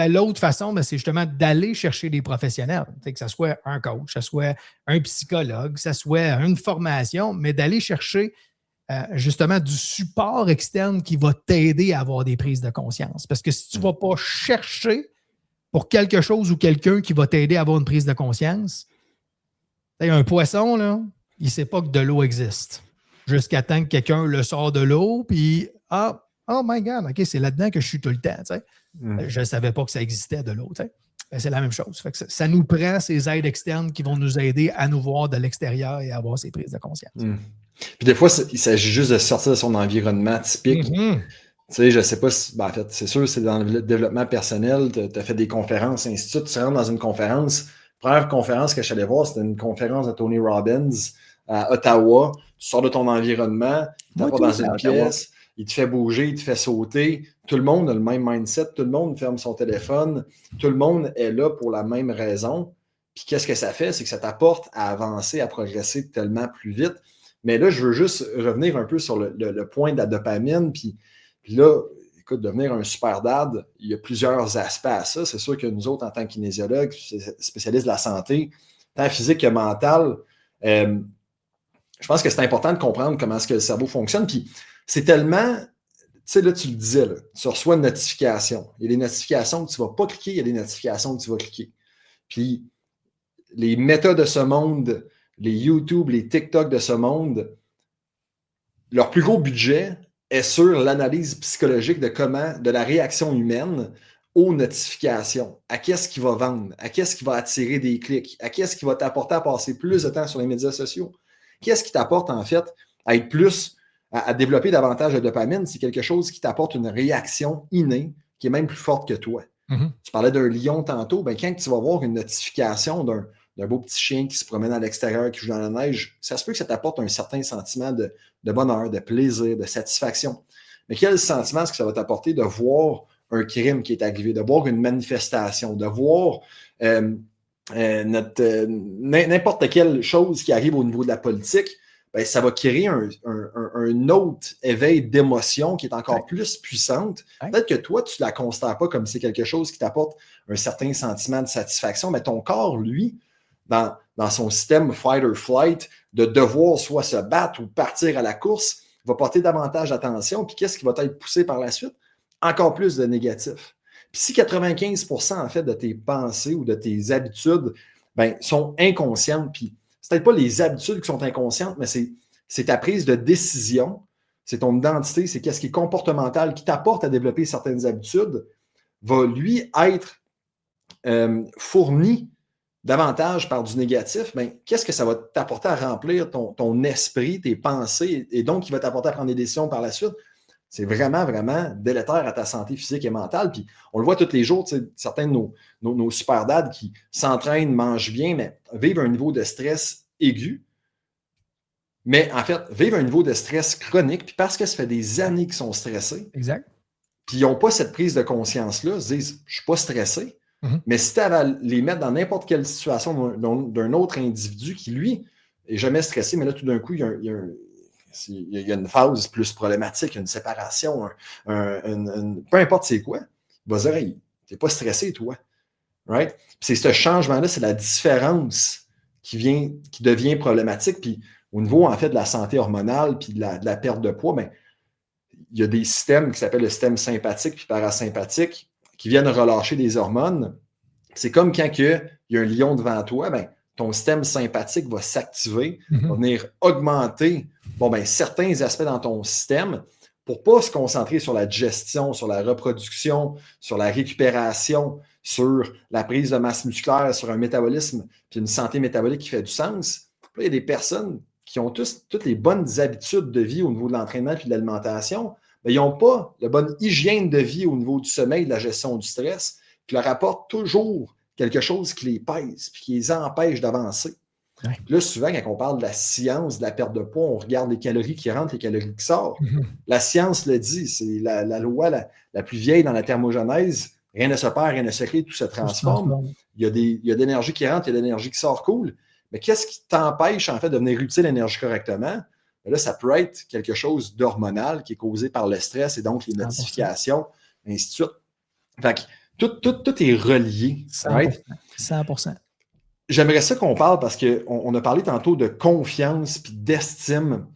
l'autre façon, c'est justement d'aller chercher des professionnels, que ce soit un coach, que ce soit un psychologue, que ce soit une formation, mais d'aller chercher justement du support externe qui va t'aider à avoir des prises de conscience. Parce que si tu ne vas pas chercher pour quelque chose ou quelqu'un qui va t'aider à avoir une prise de conscience, un poisson, là, il ne sait pas que de l'eau existe. Jusqu'à temps que quelqu'un le sort de l'eau, puis oh my God, OK, c'est là-dedans que je suis tout le temps. Je ne savais pas que ça existait de l'eau. C'est la même chose. Fait que ça nous prend ces aides externes qui vont nous aider à nous voir de l'extérieur et à avoir ces prises de conscience. Puis des fois, il s'agit juste de sortir de son environnement typique. Tu sais, je ne sais pas si, en fait, c'est sûr, c'est dans le développement personnel, tu as fait des conférences, ainsi de suite. Tu rentres dans une conférence. La première conférence que je suis allé voir, c'était une conférence de Tony Robbins à Ottawa. Tu sors de ton environnement, tu n'es pas dans une pièce, il te fait bouger, il te fait sauter. Tout le monde a le même mindset, tout le monde ferme son téléphone, tout le monde est là pour la même raison. Puis qu'est-ce que ça fait? C'est que ça t'apporte à avancer, à progresser tellement plus vite. Mais là, je veux juste revenir un peu sur le point de la dopamine. Puis là, écoute, devenir un super dad, il y a plusieurs aspects à ça. C'est sûr que nous autres, en tant que kinésiologues, spécialistes de la santé, tant physique que mentale, je pense que c'est important de comprendre comment est-ce que le cerveau fonctionne. Puis c'est tellement, tu sais, là, tu le disais, là, tu reçois une notification. Il y a des notifications que tu ne vas pas cliquer, il y a des notifications que tu vas cliquer. Puis les méthodes de ce monde, les YouTube, les TikTok de ce monde, leur plus gros budget est sur l'analyse psychologique de la réaction humaine aux notifications. À qu'est-ce qui va vendre? À qu'est-ce qui va attirer des clics? À qu'est-ce qui va t'apporter à passer plus de temps sur les médias sociaux? Qu'est-ce qui t'apporte, en fait, à être plus, à développer davantage de dopamine? C'est quelque chose qui t'apporte une réaction innée qui est même plus forte que toi. Tu parlais d'un lion tantôt. Ben, quand tu vas voir une notification d'un beau petit chien qui se promène à l'extérieur, qui joue dans la neige, ça se peut que ça t'apporte un certain sentiment de bonheur, de plaisir, de satisfaction. Mais quel sentiment est-ce que ça va t'apporter de voir un crime qui est arrivé, de voir une manifestation, de voir n'importe quelle chose qui arrive au niveau de la politique? Ben, ça va créer un autre éveil d'émotion qui est encore plus puissante. Peut-être que toi, tu ne la constates pas comme c'est quelque chose qui t'apporte un certain sentiment de satisfaction, mais ton corps, lui, dans son système fight or flight, de devoir soit se battre ou partir à la course, va porter davantage d'attention. Puis qu'est-ce qui va être poussé par la suite? Encore plus de négatif. Puis si 95% en fait de tes pensées ou de tes habitudes sont inconscientes, puis c'est peut-être pas les habitudes qui sont inconscientes, mais c'est ta prise de décision, c'est ton identité, c'est qu'est-ce qui est comportemental qui t'apporte à développer certaines habitudes, va lui être fourni davantage par du négatif, qu'est-ce que ça va t'apporter à remplir ton esprit, tes pensées, et donc qui va t'apporter à prendre des décisions par la suite? C'est vraiment, vraiment délétère à ta santé physique et mentale. Puis on le voit tous les jours, certains de nos super dads qui s'entraînent, mangent bien, mais vivent un niveau de stress aigu. Mais en fait, vivent un niveau de stress chronique, puis parce que ça fait des années qu'ils sont stressés, exact. Puis ils n'ont pas cette prise de conscience-là, ils se disent, je ne suis pas stressé. Mais si tu avais à les mettre dans n'importe quelle situation d'un autre individu qui, lui, n'est jamais stressé, mais là, tout d'un coup, il y a une phase plus problématique, une séparation, peu importe c'est quoi, il va se dire, hey, tu n'es pas stressé, toi. Right? Puis c'est ce changement-là, c'est la différence qui devient problématique. Puis au niveau, en fait, de la santé hormonale puis de la perte de poids, il y a des systèmes qui s'appellent le système sympathique puis parasympathique qui viennent relâcher des hormones. C'est comme quand il y a un lion devant toi, ton système sympathique va s'activer, va venir augmenter certains aspects dans ton système pour ne pas se concentrer sur la digestion, sur la reproduction, sur la récupération, sur la prise de masse musculaire, sur un métabolisme puis une santé métabolique qui fait du sens. Là, il y a des personnes qui ont toutes les bonnes habitudes de vie au niveau de l'entraînement et de l'alimentation, mais ils n'ont pas la bonne hygiène de vie au niveau du sommeil, de la gestion du stress, qui leur apporte toujours quelque chose qui les pèse et qui les empêche d'avancer. Ouais. Là, souvent, quand on parle de la science de la perte de poids, on regarde les calories qui rentrent, les calories qui sortent. La science le dit, c'est la loi la plus vieille dans la thermogenèse. Rien ne se perd, rien ne se crée, tout se transforme. Il y a de l'énergie qui rentre, il y a de l'énergie qui sort, cool. Mais qu'est-ce qui t'empêche, en fait, de venir utiliser l'énergie correctement? Là, ça peut être quelque chose d'hormonal qui est causé par le stress et donc les notifications, ainsi de suite. Fait que tout est relié. 100%. Right? 100%. J'aimerais ça qu'on parle parce qu'on a parlé tantôt de confiance puis d'estime.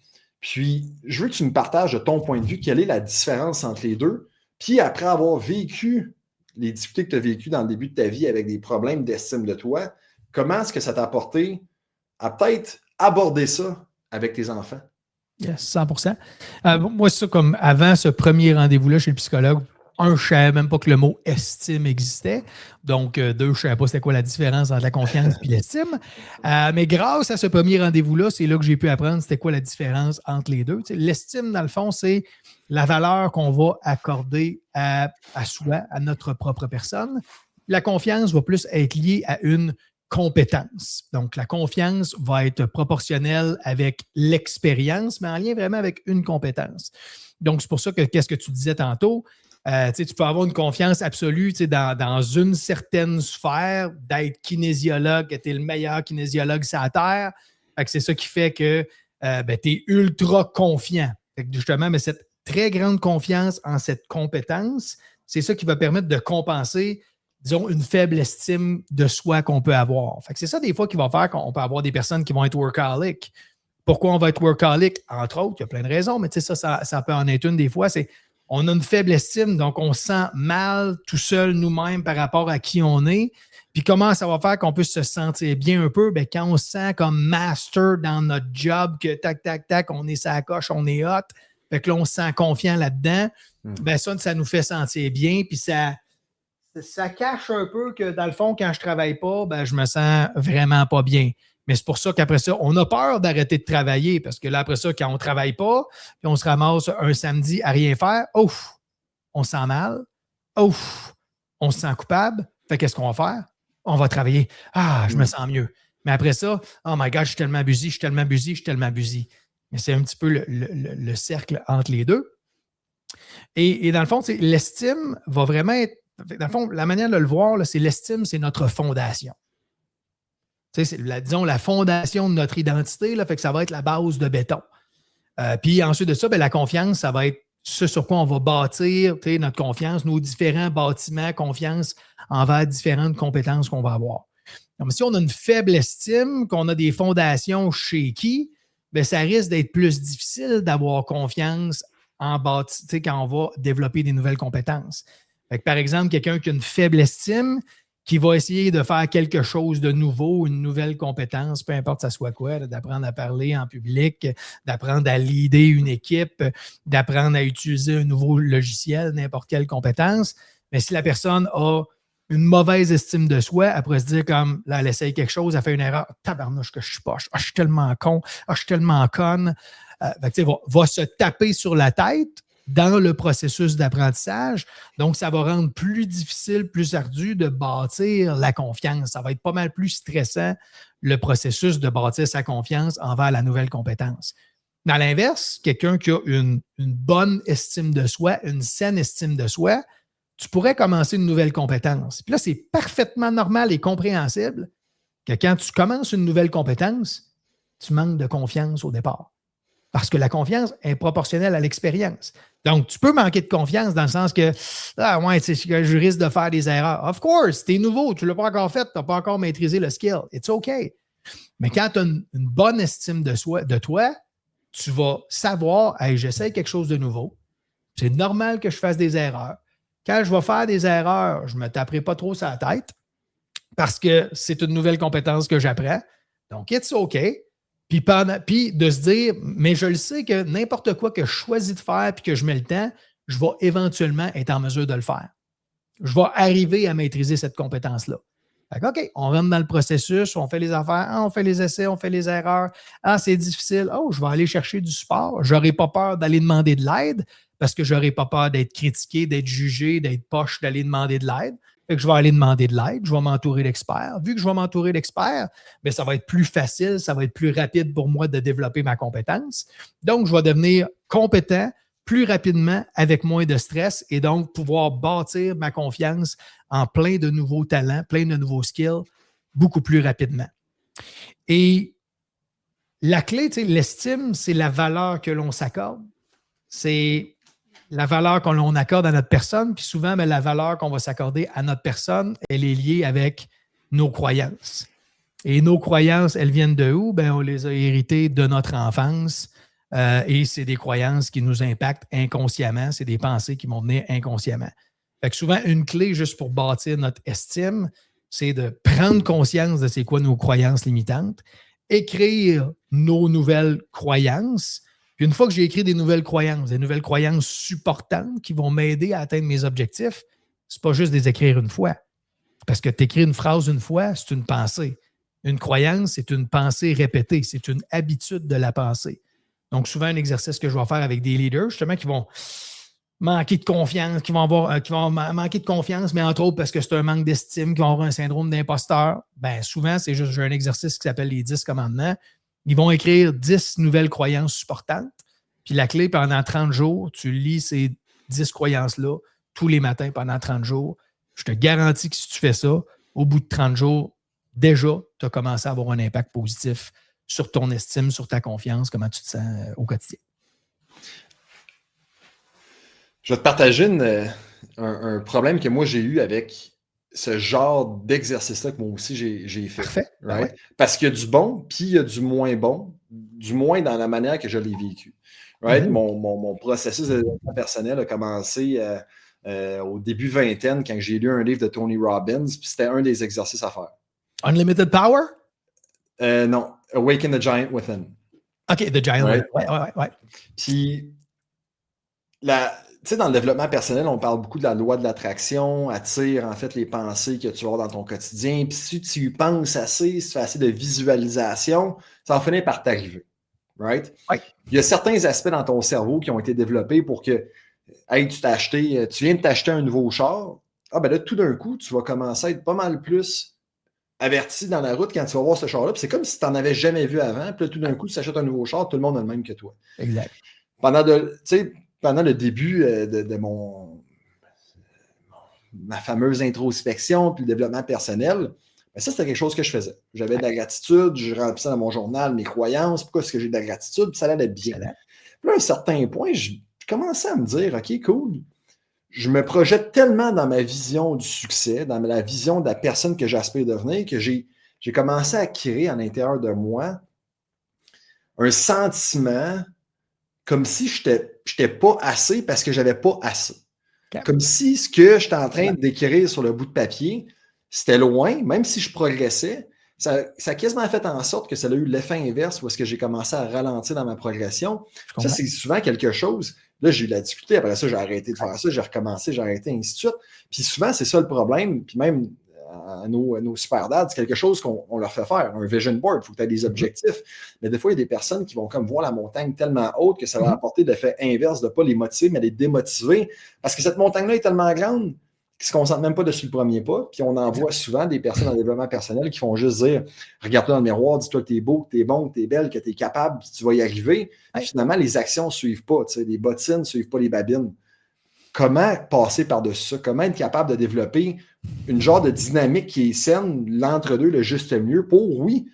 Puis, je veux que tu me partages de ton point de vue, quelle est la différence entre les deux. Puis, après avoir vécu les difficultés que tu as vécues dans le début de ta vie avec des problèmes d'estime de toi, comment est-ce que ça t'a apporté à peut-être aborder ça avec tes enfants? Yes, 100%. Moi, c'est ça, comme avant ce premier rendez-vous-là chez le psychologue, je ne savais même pas que le mot estime existait. Donc, deux, je ne savais pas c'était quoi la différence entre la confiance et l'estime. Mais grâce à ce premier rendez-vous-là, c'est là que j'ai pu apprendre c'était quoi la différence entre les deux. Tu sais, l'estime, dans le fond, c'est la valeur qu'on va accorder à soi, à notre propre personne. La confiance va plus être liée à une compétence. Donc, la confiance va être proportionnelle avec l'expérience, mais en lien vraiment avec une compétence. Donc, c'est pour ça que qu'est-ce que tu disais tantôt, tu peux avoir une confiance absolue dans une certaine sphère, d'être kinésiologue, que tu es le meilleur kinésiologue sur la Terre. Fait que c'est ça qui fait que tu es ultra confiant. Fait que justement, mais cette très grande confiance en cette compétence, c'est ça qui va permettre de compenser, disons, une faible estime de soi qu'on peut avoir. Fait que c'est ça des fois qui va faire qu'on peut avoir des personnes qui vont être workaholic. Pourquoi on va être workaholic? Entre autres, il y a plein de raisons, mais ça peut en être une des fois, c'est on a une faible estime, donc on se sent mal tout seul nous-mêmes par rapport à qui on est. Puis comment ça va faire qu'on peut se sentir bien un peu? Bien, quand on se sent comme master dans notre job, que tac, tac, tac, on est sa coche, on est hot, fait que là, on se sent confiant là-dedans, bien ça nous fait sentir bien, puis ça cache un peu que dans le fond, quand je ne travaille pas, ben, je me sens vraiment pas bien. Mais c'est pour ça qu'après ça, on a peur d'arrêter de travailler parce que là, après ça, quand on ne travaille pas, puis on se ramasse un samedi à rien faire, ouf, on se sent mal, ouf, on se sent coupable. Fait qu'est-ce qu'on va faire? On va travailler. Ah, je me sens mieux. Mais après ça, oh my God, je suis tellement abusé, je suis tellement abusé, je suis tellement abusé. Mais c'est un petit peu le cercle entre les deux. Et dans le fond, l'estime va vraiment être. Dans le fond, la manière de le voir, là, c'est l'estime, c'est notre fondation. C'est disons, la fondation de notre identité, là, fait que ça va être la base de béton. Puis ensuite de ça, bien, la confiance, ça va être ce sur quoi on va bâtir notre confiance, nos différents bâtiments, confiance envers différentes compétences qu'on va avoir. Donc, si on a une faible estime, qu'on a des fondations shaky, bien, ça risque d'être plus difficile d'avoir confiance en bâti, quand on va développer des nouvelles compétences. Fait que, par exemple, quelqu'un qui a une faible estime, qui va essayer de faire quelque chose de nouveau, une nouvelle compétence, peu importe ça soit quoi, d'apprendre à parler en public, d'apprendre à leader une équipe, d'apprendre à utiliser un nouveau logiciel, n'importe quelle compétence. Mais si la personne a une mauvaise estime de soi, elle pourrait se dire comme, là, elle essaye quelque chose, elle fait une erreur, tabarnouche que je suis poche, je suis tellement con, je suis tellement conne. Va se taper sur la tête dans le processus d'apprentissage. Donc, ça va rendre plus difficile, plus ardu de bâtir la confiance. Ça va être pas mal plus stressant, le processus de bâtir sa confiance envers la nouvelle compétence. Dans l'inverse, quelqu'un qui a une bonne estime de soi, une saine estime de soi, tu pourrais commencer une nouvelle compétence. Puis là, c'est parfaitement normal et compréhensible que quand tu commences une nouvelle compétence, tu manques de confiance au départ. Parce que la confiance est proportionnelle à l'expérience. Donc, tu peux manquer de confiance dans le sens que je risque de faire des erreurs. Of course, tu es nouveau, tu ne l'as pas encore fait, tu n'as pas encore maîtrisé le skill. It's OK. Mais quand tu as une bonne estime de toi, tu vas savoir, hey, j'essaie quelque chose de nouveau. C'est normal que je fasse des erreurs. Quand je vais faire des erreurs, je ne me taperai pas trop sur la tête parce que c'est une nouvelle compétence que j'apprends. Donc, it's OK. Puis de se dire, mais je le sais que n'importe quoi que je choisis de faire puis que je mets le temps, je vais éventuellement être en mesure de le faire. Je vais arriver à maîtriser cette compétence-là. Fait que, OK, on rentre dans le processus, on fait les affaires, on fait les essais, on fait les erreurs. Ah, c'est difficile. Oh, je vais aller chercher du support. Je n'aurai pas peur d'aller demander de l'aide parce que je n'aurai pas peur d'être critiqué, d'être jugé, d'être poche, d'aller demander de l'aide. Fait que je vais aller demander de l'aide, je vais m'entourer d'experts. Vu que je vais m'entourer d'experts, bien, ça va être plus facile, ça va être plus rapide pour moi de développer ma compétence. Donc, je vais devenir compétent plus rapidement avec moins de stress et donc pouvoir bâtir ma confiance en plein de nouveaux talents, plein de nouveaux skills, beaucoup plus rapidement. Et la clé, l'estime, c'est la valeur que l'on s'accorde. C'est la valeur qu'on accorde à notre personne, puis souvent, la valeur qu'on va s'accorder à notre personne, elle est liée avec nos croyances. Et nos croyances, elles viennent de où? On les a héritées de notre enfance, Et c'est des croyances qui nous impactent inconsciemment. C'est des pensées qui vont venir inconsciemment. Fait que souvent, une clé juste pour bâtir notre estime, c'est de prendre conscience de c'est quoi nos croyances limitantes, écrire nos nouvelles croyances. Puis une fois que j'ai écrit des nouvelles croyances supportantes qui vont m'aider à atteindre mes objectifs, c'est pas juste de les écrire une fois. Parce que tu écris une phrase une fois, c'est une pensée. Une croyance, c'est une pensée répétée. C'est une habitude de la pensée. Donc, souvent, un exercice que je vais faire avec des leaders, justement, qui vont manquer de confiance, qui vont manquer de confiance, mais entre autres parce que c'est un manque d'estime, qui vont avoir un syndrome d'imposteur, bien souvent, c'est juste j'ai un exercice qui s'appelle les 10 commandements. Ils vont écrire 10 nouvelles croyances supportantes. Puis la clé, pendant 30 jours, tu lis ces 10 croyances-là tous les matins pendant 30 jours. Je te garantis que si tu fais ça, au bout de 30 jours, déjà, tu as commencé à avoir un impact positif sur ton estime, sur ta confiance, comment tu te sens au quotidien. Je vais te partager un problème que moi j'ai eu avec ce genre d'exercice-là que moi aussi j'ai fait. Parfait. Right? Ouais. Parce qu'il y a du bon, puis il y a du moins bon, du moins dans la manière que je l'ai vécu. Right? Mon processus de développement personnel a commencé au début vingtaine quand j'ai lu un livre de Tony Robbins, puis c'était un des exercices à faire. Unlimited Power? Non, Awaken the Giant Within. OK, The Giant Within. Ouais. Puis, tu sais, dans le développement personnel, on parle beaucoup de la loi de l'attraction, attire en fait les pensées que tu vas avoir dans ton quotidien. Puis si tu y penses assez, si tu fais assez de visualisation, ça va finir par t'arriver. Right? Ouais. Il y a certains aspects dans ton cerveau qui ont été développés pour que, hey, tu viens de t'acheter un nouveau char. Ah ben là, tout d'un coup, tu vas commencer à être pas mal plus averti dans la route quand tu vas voir ce char-là. Puis c'est comme si tu n'en avais jamais vu avant. Puis là, tout d'un coup, tu achètes un nouveau char, tout le monde a le même que toi. Exact. Pendant le début de ma fameuse introspection puis le développement personnel, ben ça, c'était quelque chose que je faisais. J'avais de la gratitude, je remplissais dans mon journal mes croyances, pourquoi est-ce que j'ai de la gratitude, puis ça allait bien. Puis là, à un certain point, je commençais à me dire, OK, cool, je me projette tellement dans ma vision du succès, dans la vision de la personne que j'aspire devenir, que j'ai commencé à créer à l'intérieur de moi un sentiment comme si je n'étais pas assez parce que je n'avais pas assez. Okay. Comme si ce que j'étais en train d'écrire sur le bout de papier, c'était loin, même si je progressais. Ça a quasiment fait en sorte que ça a eu l'effet inverse où est-ce que j'ai commencé à ralentir dans ma progression. Ça, c'est souvent quelque chose. Là, j'ai eu de la difficulté. Après ça, j'ai arrêté de faire ça. J'ai recommencé, j'ai arrêté, ainsi de suite. Puis souvent, c'est ça le problème. Puis même à nos super dads, c'est quelque chose qu'on leur fait faire. Un vision board, il faut que tu aies des objectifs. Mais des fois, il y a des personnes qui vont comme voir la montagne tellement haute que ça va apporter l'effet inverse de ne pas les motiver, mais les démotiver. Parce que cette montagne-là est tellement grande qu'ils ne se concentrent même pas dessus le premier pas. Puis on en voit souvent des personnes en développement personnel qui font juste dire « Regarde-toi dans le miroir, dis-toi que tu es beau, que tu es bon, que tu es belle, que tu es capable, puis tu vas y arriver. » Finalement, les actions ne suivent pas. Les bottines ne suivent pas les babines. Comment passer par-dessus ça? Comment être capable de développer une genre de dynamique qui est saine, l'entre-deux, le juste milieu, pour, oui,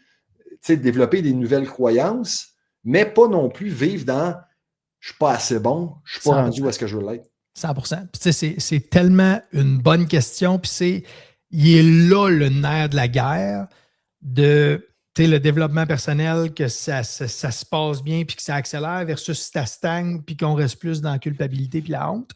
développer des nouvelles croyances, mais pas non plus vivre dans « je ne suis pas assez bon, je ne suis pas rendu où est-ce que je veux l'être ». 100%. Puis, c'est tellement une bonne question. Puis il est là le nerf de la guerre de le développement personnel, que ça se passe bien puis que ça accélère versus ça stagne puis qu'on reste plus dans la culpabilité puis la honte.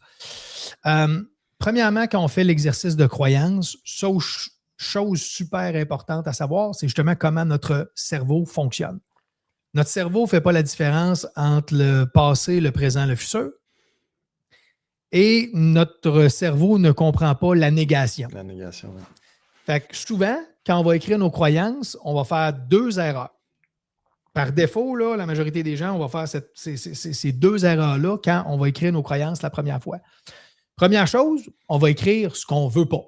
Premièrement, quand on fait l'exercice de croyance, chose super importante à savoir, c'est justement comment notre cerveau fonctionne. Notre cerveau ne fait pas la différence entre le passé, le présent, le futur. Et notre cerveau ne comprend pas la négation. La négation, oui. Fait que souvent, quand on va écrire nos croyances, on va faire 2 erreurs. Par défaut, là, la majorité des gens, on va faire ces 2 erreurs-là quand on va écrire nos croyances la première fois. Première chose, on va écrire ce qu'on ne veut pas.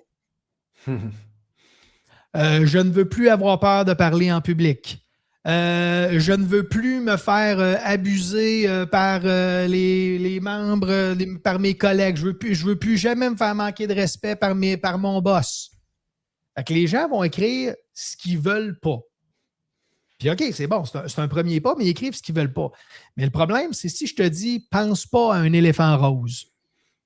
Je ne veux plus avoir peur de parler en public. Je ne veux plus me faire abuser par les membres, par mes collègues. Je veux plus jamais me faire manquer de respect par mon boss. Fait que les gens vont écrire ce qu'ils ne veulent pas. Puis OK, c'est bon, c'est un premier pas, mais ils écrivent ce qu'ils ne veulent pas. Mais le problème, c'est si je te dis « pense pas à un éléphant rose »,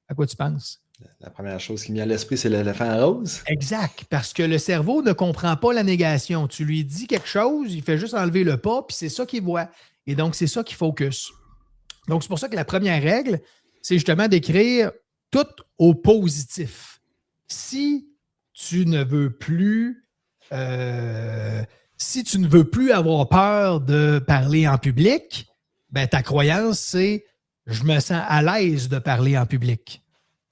à quoi tu penses? La première chose qui me vient à l'esprit, c'est l'éléphant rose. Exact, parce que le cerveau ne comprend pas la négation. Tu lui dis quelque chose, il fait juste enlever le pas, puis c'est ça qu'il voit. Et donc, c'est ça qu'il focus. Donc, c'est pour ça que la première règle, c'est justement d'écrire tout au positif. Si tu ne veux plus avoir peur de parler en public, ben, ta croyance, c'est « je me sens à l'aise de parler en public ».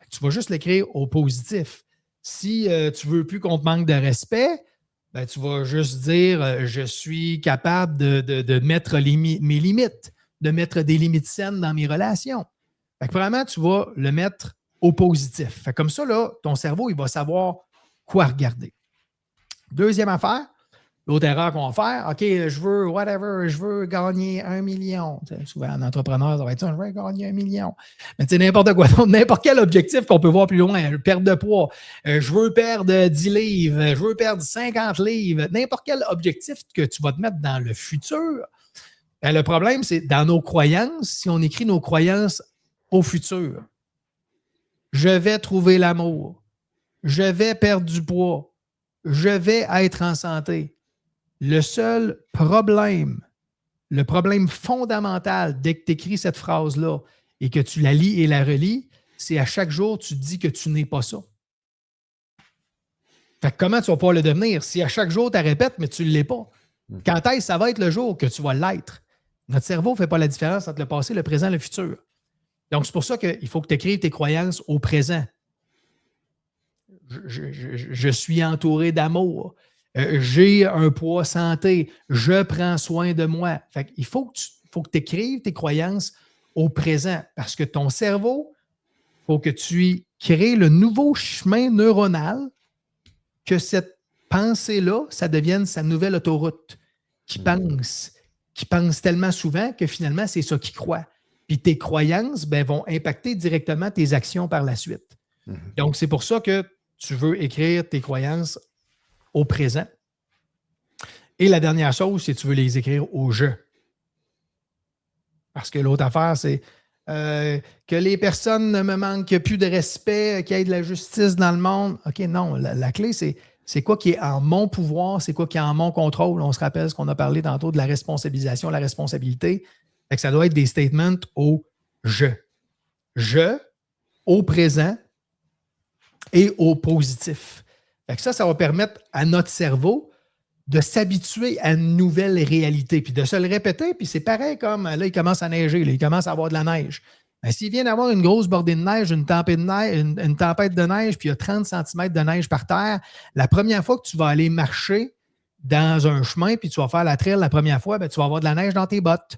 Tu vas juste l'écrire au positif. Si tu ne veux plus qu'on te manque de respect, ben, tu vas juste dire « je suis capable de mettre mes limites, de mettre des limites saines dans mes relations ». Fait que vraiment, tu vas le mettre au positif. Fait que comme ça, là, ton cerveau, il va savoir quoi regarder. Deuxième affaire, l'autre erreur qu'on va faire, OK, je veux gagner 1 million. T'sais, souvent, un entrepreneur, ça va être ça, je veux gagner 1 million. Mais tu sais, n'importe quoi, n'importe quel objectif qu'on peut voir plus loin, perte de poids, je veux perdre 10 livres, je veux perdre 50 livres, n'importe quel objectif que tu vas te mettre dans le futur. Ben, le problème, c'est dans nos croyances, si on écrit nos croyances au futur, je vais trouver l'amour, je vais perdre du poids, je vais être en santé. Le seul problème, le problème fondamental dès que tu écris cette phrase-là et que tu la lis et la relis, c'est à chaque jour, tu te dis que tu n'es pas ça. Fait que comment tu vas pouvoir le devenir? Si à chaque jour, tu répètes, mais tu ne l'es pas. Quand est-ce que ça va être le jour que tu vas l'être? Notre cerveau ne fait pas la différence entre le passé, le présent et le futur. Donc, c'est pour ça qu'il faut que tu écrives tes croyances au présent. Je suis entouré d'amour. J'ai un poids santé. Je prends soin de moi. Fait qu'il faut que tu écrives tes croyances au présent parce que ton cerveau, il faut que tu crées le nouveau chemin neuronal, que cette pensée-là, ça devienne sa nouvelle autoroute qui pense tellement souvent que finalement, c'est ça qu'il croit. Puis tes croyances vont impacter directement tes actions par la suite. Donc, c'est pour ça que tu veux écrire tes croyances au présent. Et la dernière chose, c'est que tu veux les écrire au jeu. Parce que l'autre affaire, c'est que les personnes ne me manquent plus de respect, qu'il y ait de la justice dans le monde. OK, non, la clé, c'est quoi qui est en mon pouvoir, c'est quoi qui est en mon contrôle. On se rappelle ce qu'on a parlé tantôt de la responsabilisation, la responsabilité. Fait que ça doit être des statements au je. Je, au présent et au positif. Fait que ça va permettre à notre cerveau de s'habituer à une nouvelle réalité, puis de se le répéter, puis c'est pareil comme, là, il commence à neiger, là, il commence à avoir de la neige. Ben, s'il vient d'avoir une grosse bordée de neige, une tempête de neige, puis il y a 30 cm de neige par terre, la première fois que tu vas aller marcher dans un chemin, puis tu vas faire la trail la première fois, ben, tu vas avoir de la neige dans tes bottes.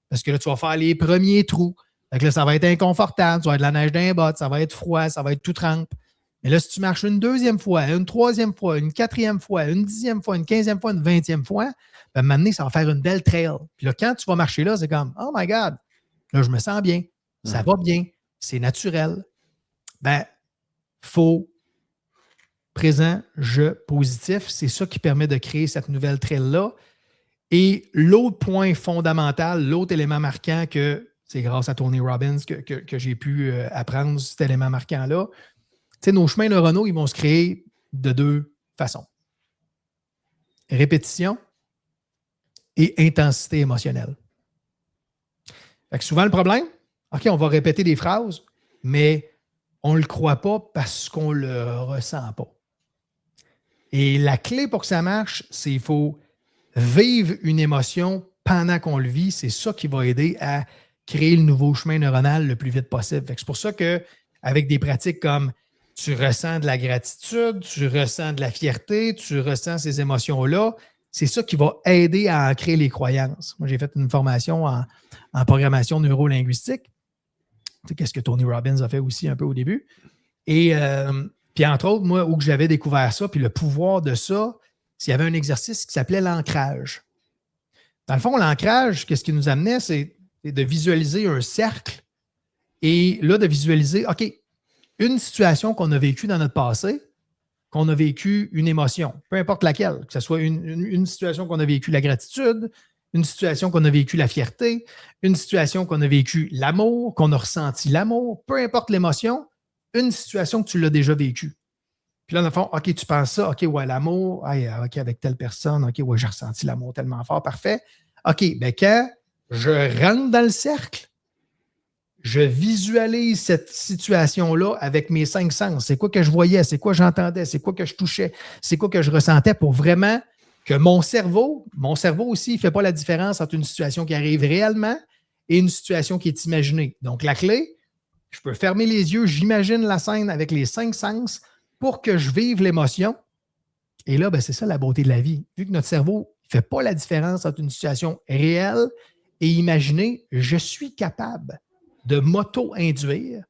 Parce que là, tu vas faire les premiers trous. Fait que là, ça va être inconfortable, tu vas avoir de la neige dans les bottes, ça va être froid, ça va être tout trempe. Mais là, si tu marches une deuxième fois, une troisième fois, une quatrième fois, une 10e fois, une 15e fois, une 20e fois, ben, maintenant, ça va faire une belle trail. Puis là, quand tu vas marcher là, c'est comme « Oh my God! » Là, je me sens bien. Ça va bien. C'est naturel. Ben, faux, présent, je, positif. C'est ça qui permet de créer cette nouvelle trail-là. Et l'autre point fondamental, l'autre élément marquant que c'est grâce à Tony Robbins que j'ai pu apprendre cet élément marquant-là, tu sais, nos chemins neuronaux, ils vont se créer de deux façons. Répétition et intensité émotionnelle. Fait que souvent, le problème, OK, on va répéter des phrases, mais on ne le croit pas parce qu'on ne le ressent pas. Et la clé pour que ça marche, c'est qu'il faut vivre une émotion pendant qu'on le vit. C'est ça qui va aider à créer le nouveau chemin neuronal le plus vite possible. Fait que c'est pour ça qu'avec des pratiques comme tu ressens de la gratitude, tu ressens de la fierté, tu ressens ces émotions-là, c'est ça qui va aider à ancrer les croyances. Moi, j'ai fait une formation en programmation neurolinguistique. Tu sais, qu'est-ce que Tony Robbins a fait aussi un peu au début. Et puis, entre autres, moi, où j'avais découvert ça, puis le pouvoir de ça, s'il y avait un exercice qui s'appelait l'ancrage. Dans le fond, l'ancrage, qu'est-ce qui nous amenait, c'est de visualiser un cercle et là, de visualiser, OK, une situation qu'on a vécue dans notre passé, qu'on a vécu une émotion, peu importe laquelle, que ce soit une situation qu'on a vécu la gratitude, une situation qu'on a vécu la fierté, une situation qu'on a vécu l'amour, qu'on a ressenti l'amour, peu importe l'émotion, une situation que tu l'as déjà vécue. Puis là, dans le fond, OK, tu penses ça, OK, ouais, l'amour, OK, avec telle personne, OK, ouais, j'ai ressenti l'amour tellement fort, parfait. OK, bien quand je rentre dans le cercle, je visualise cette situation-là avec mes 5 sens. C'est quoi que je voyais, c'est quoi que j'entendais, c'est quoi que je touchais, c'est quoi que je ressentais pour vraiment que mon cerveau aussi, il ne fait pas la différence entre une situation qui arrive réellement et une situation qui est imaginée. Donc, la clé, je peux fermer les yeux, j'imagine la scène avec les 5 sens pour que je vive l'émotion. Et là, ben, c'est ça la beauté de la vie. Vu que notre cerveau ne fait pas la différence entre une situation réelle et imaginée, je suis capable de m'auto-induire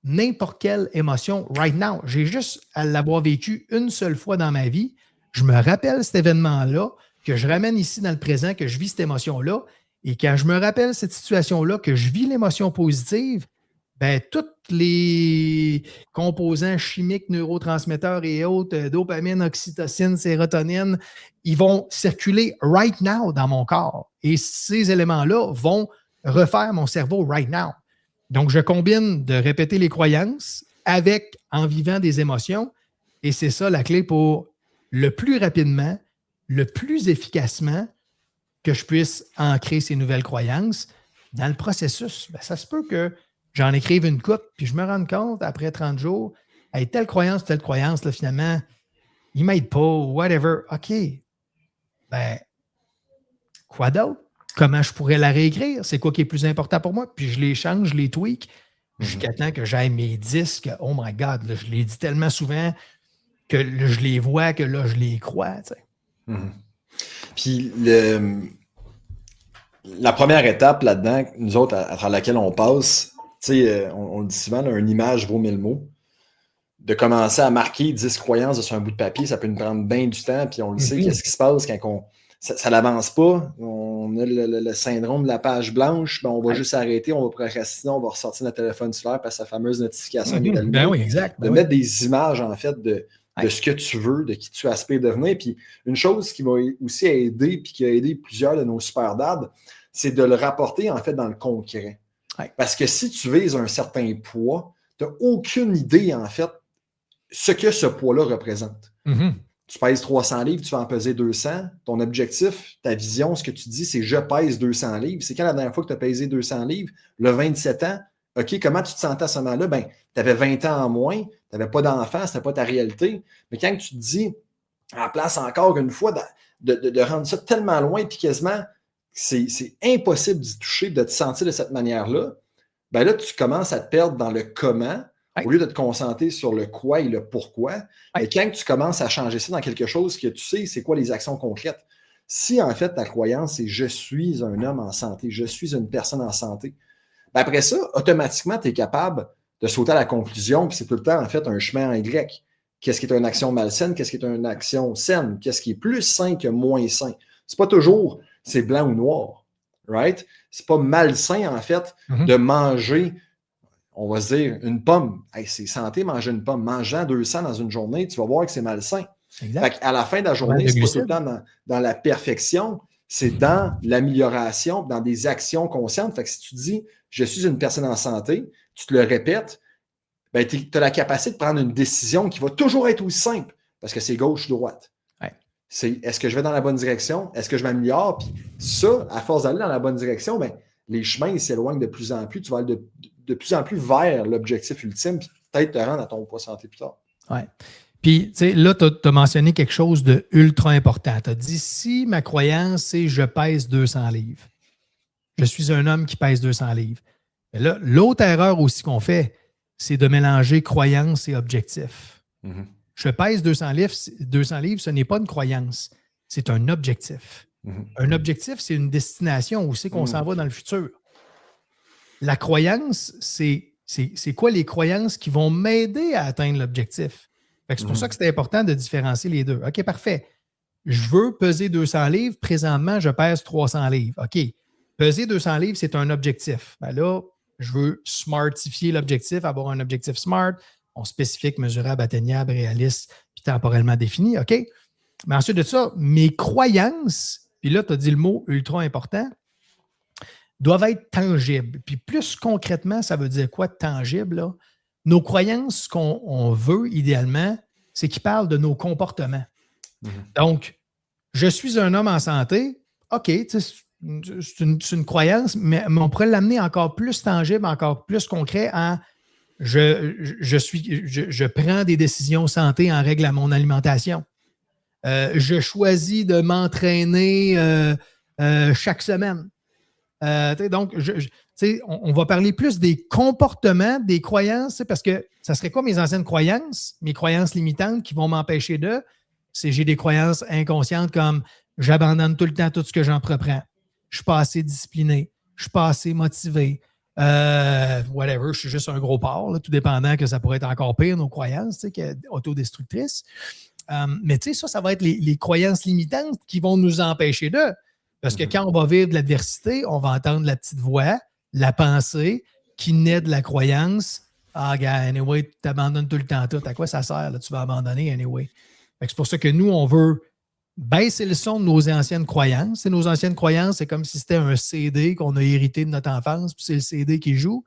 n'importe quelle émotion right now. J'ai juste à l'avoir vécu une seule fois dans ma vie. Je me rappelle cet événement-là, que je ramène ici dans le présent, que je vis cette émotion-là. Et quand je me rappelle cette situation-là, que je vis l'émotion positive, ben, tous les composants chimiques, neurotransmetteurs et autres, dopamine, oxytocine, sérotonine, ils vont circuler right now dans mon corps. Et ces éléments-là vont refaire mon cerveau right now. Donc, je combine de répéter les croyances en vivant des émotions. Et c'est ça la clé pour le plus rapidement, le plus efficacement que je puisse ancrer ces nouvelles croyances. Dans le processus, ben, ça se peut que j'en écrive une coupe, puis je me rende compte après 30 jours, hey, telle croyance, là, finalement, il ne m'aide pas, whatever. OK. Ben, quoi d'autre? Comment je pourrais la réécrire? C'est quoi qui est plus important pour moi? Puis je les change, je les tweak jusqu'à temps que j'aille mes disques. Oh my God, là, je les dis tellement souvent que là, je les vois, que là, je les crois. Tu sais. Puis la première étape là-dedans, nous autres, à travers laquelle on passe, on le dit souvent, là, une image vaut 1000 mots. De commencer à marquer 10 croyances sur un bout de papier, ça peut nous prendre bien du temps, puis on le sait, qu'est-ce qui se passe quand ça n'avance pas, on a le syndrome de la page blanche, ben on va juste arrêter, on va procrastiner, on va ressortir notre téléphone cellulaire parce que sa fameuse notification est allumée. Ben oui, exact. De mettre des images, en fait, de ce que tu veux, de qui tu aspires devenir. Puis une chose qui m'a aussi aidé, puis qui a aidé plusieurs de nos super dads, c'est de le rapporter, en fait, dans le concret. Ouais. Parce que si tu vises un certain poids, tu n'as aucune idée, en fait, ce que ce poids-là représente. Tu pèses 300 livres, tu vas en peser 200. Ton objectif, ta vision, ce que tu dis, c'est « je pèse 200 livres ». C'est quand la dernière fois que tu as pesé 200 livres? Le 27 ans. OK, comment tu te sentais à ce moment-là? Ben, tu avais 20 ans en moins, tu n'avais pas d'enfant, ce n'était pas ta réalité. Mais quand tu te dis, à la place encore une fois, de rendre ça tellement loin, puis quasiment, c'est impossible d'y toucher, de te sentir de cette manière-là, ben là, tu commences à te perdre dans le comment, au lieu de te concentrer sur le quoi et le pourquoi. Et quand tu commences à changer ça dans quelque chose que tu sais, c'est quoi les actions concrètes? Si, en fait, ta croyance, c'est « je suis un homme en santé, je suis une personne en santé », ben après ça, automatiquement, tu es capable de sauter à la conclusion, puis c'est tout le temps, en fait, un chemin en Y. Qu'est-ce qui est une action malsaine? Qu'est-ce qui est une action saine? Qu'est-ce qui est plus sain que moins sain? C'est pas toujours c'est blanc ou noir, right? C'est pas malsain, en fait, de manger, on va se dire, une pomme. Hey, c'est santé manger une pomme. Mangeant 200 dans une journée, tu vas voir que c'est malsain. Fait à la fin de la journée, c'est pas tout le temps dans la perfection, c'est dans l'amélioration, dans des actions conscientes. Fait que si tu dis « je suis une personne en santé », tu te le répètes, ben, tu as la capacité de prendre une décision qui va toujours être aussi simple parce que c'est gauche-droite. C'est est-ce que je vais dans la bonne direction? Est-ce que je m'améliore? Puis ça, à force d'aller dans la bonne direction, ben, les chemins ils s'éloignent de plus en plus. Tu vas aller de plus en plus vers l'objectif ultime, puis peut-être te rendre à ton poids santé plus tard. Ouais. Puis, tu sais, là, tu as mentionné quelque chose de ultra important. Tu as dit, si ma croyance, c'est je pèse 200 livres, je suis un homme qui pèse 200 livres. Mais là, l'autre erreur aussi qu'on fait, c'est de mélanger croyance et objectif. Je pèse 200 livres, ce n'est pas une croyance, c'est un objectif. Un objectif, c'est une destination où c'est qu'on s'en va dans le futur. La croyance, c'est quoi les croyances qui vont m'aider à atteindre l'objectif? C'est pour ça que c'est important de différencier les deux. OK, parfait. Je veux peser 200 livres. Présentement, je pèse 300 livres. OK. Peser 200 livres, c'est un objectif. Ben là, je veux smartifier l'objectif, avoir un objectif smart, spécifique, mesurable, atteignable, réaliste, puis temporellement défini. OK. Mais ensuite de ça, mes croyances, puis là, tu as dit le mot ultra important, doivent être tangibles. Puis plus concrètement, ça veut dire quoi tangible, là? Nos croyances, ce qu'on veut idéalement, c'est qu'ils parlent de nos comportements. Donc, je suis un homme en santé. OK, c'est une croyance, mais on pourrait l'amener encore plus tangible, encore plus concret en je prends des décisions santé en règle à mon alimentation. Je choisis de m'entraîner chaque semaine. Donc, on va parler plus des comportements, des croyances, parce que ça serait quoi mes anciennes croyances, mes croyances limitantes qui vont m'empêcher de? J'ai des croyances inconscientes comme j'abandonne tout le temps tout ce que j'entreprends. Je ne suis pas assez discipliné. Je ne suis pas assez motivé. Whatever, je suis juste un gros porc, là, tout dépendant que ça pourrait être encore pire, nos croyances, autodestructrices. Mais ça va être les croyances limitantes qui vont nous empêcher de. Parce que quand on va vivre de l'adversité, on va entendre la petite voix, la pensée qui naît de la croyance. Ah, gars, anyway, tu abandonnes tout le temps tout. À quoi ça sert? Là? Tu vas abandonner anyway. C'est pour ça que nous, on veut baisser le son de nos anciennes croyances. Nos anciennes croyances, c'est comme si c'était un CD qu'on a hérité de notre enfance, puis c'est le CD qui joue.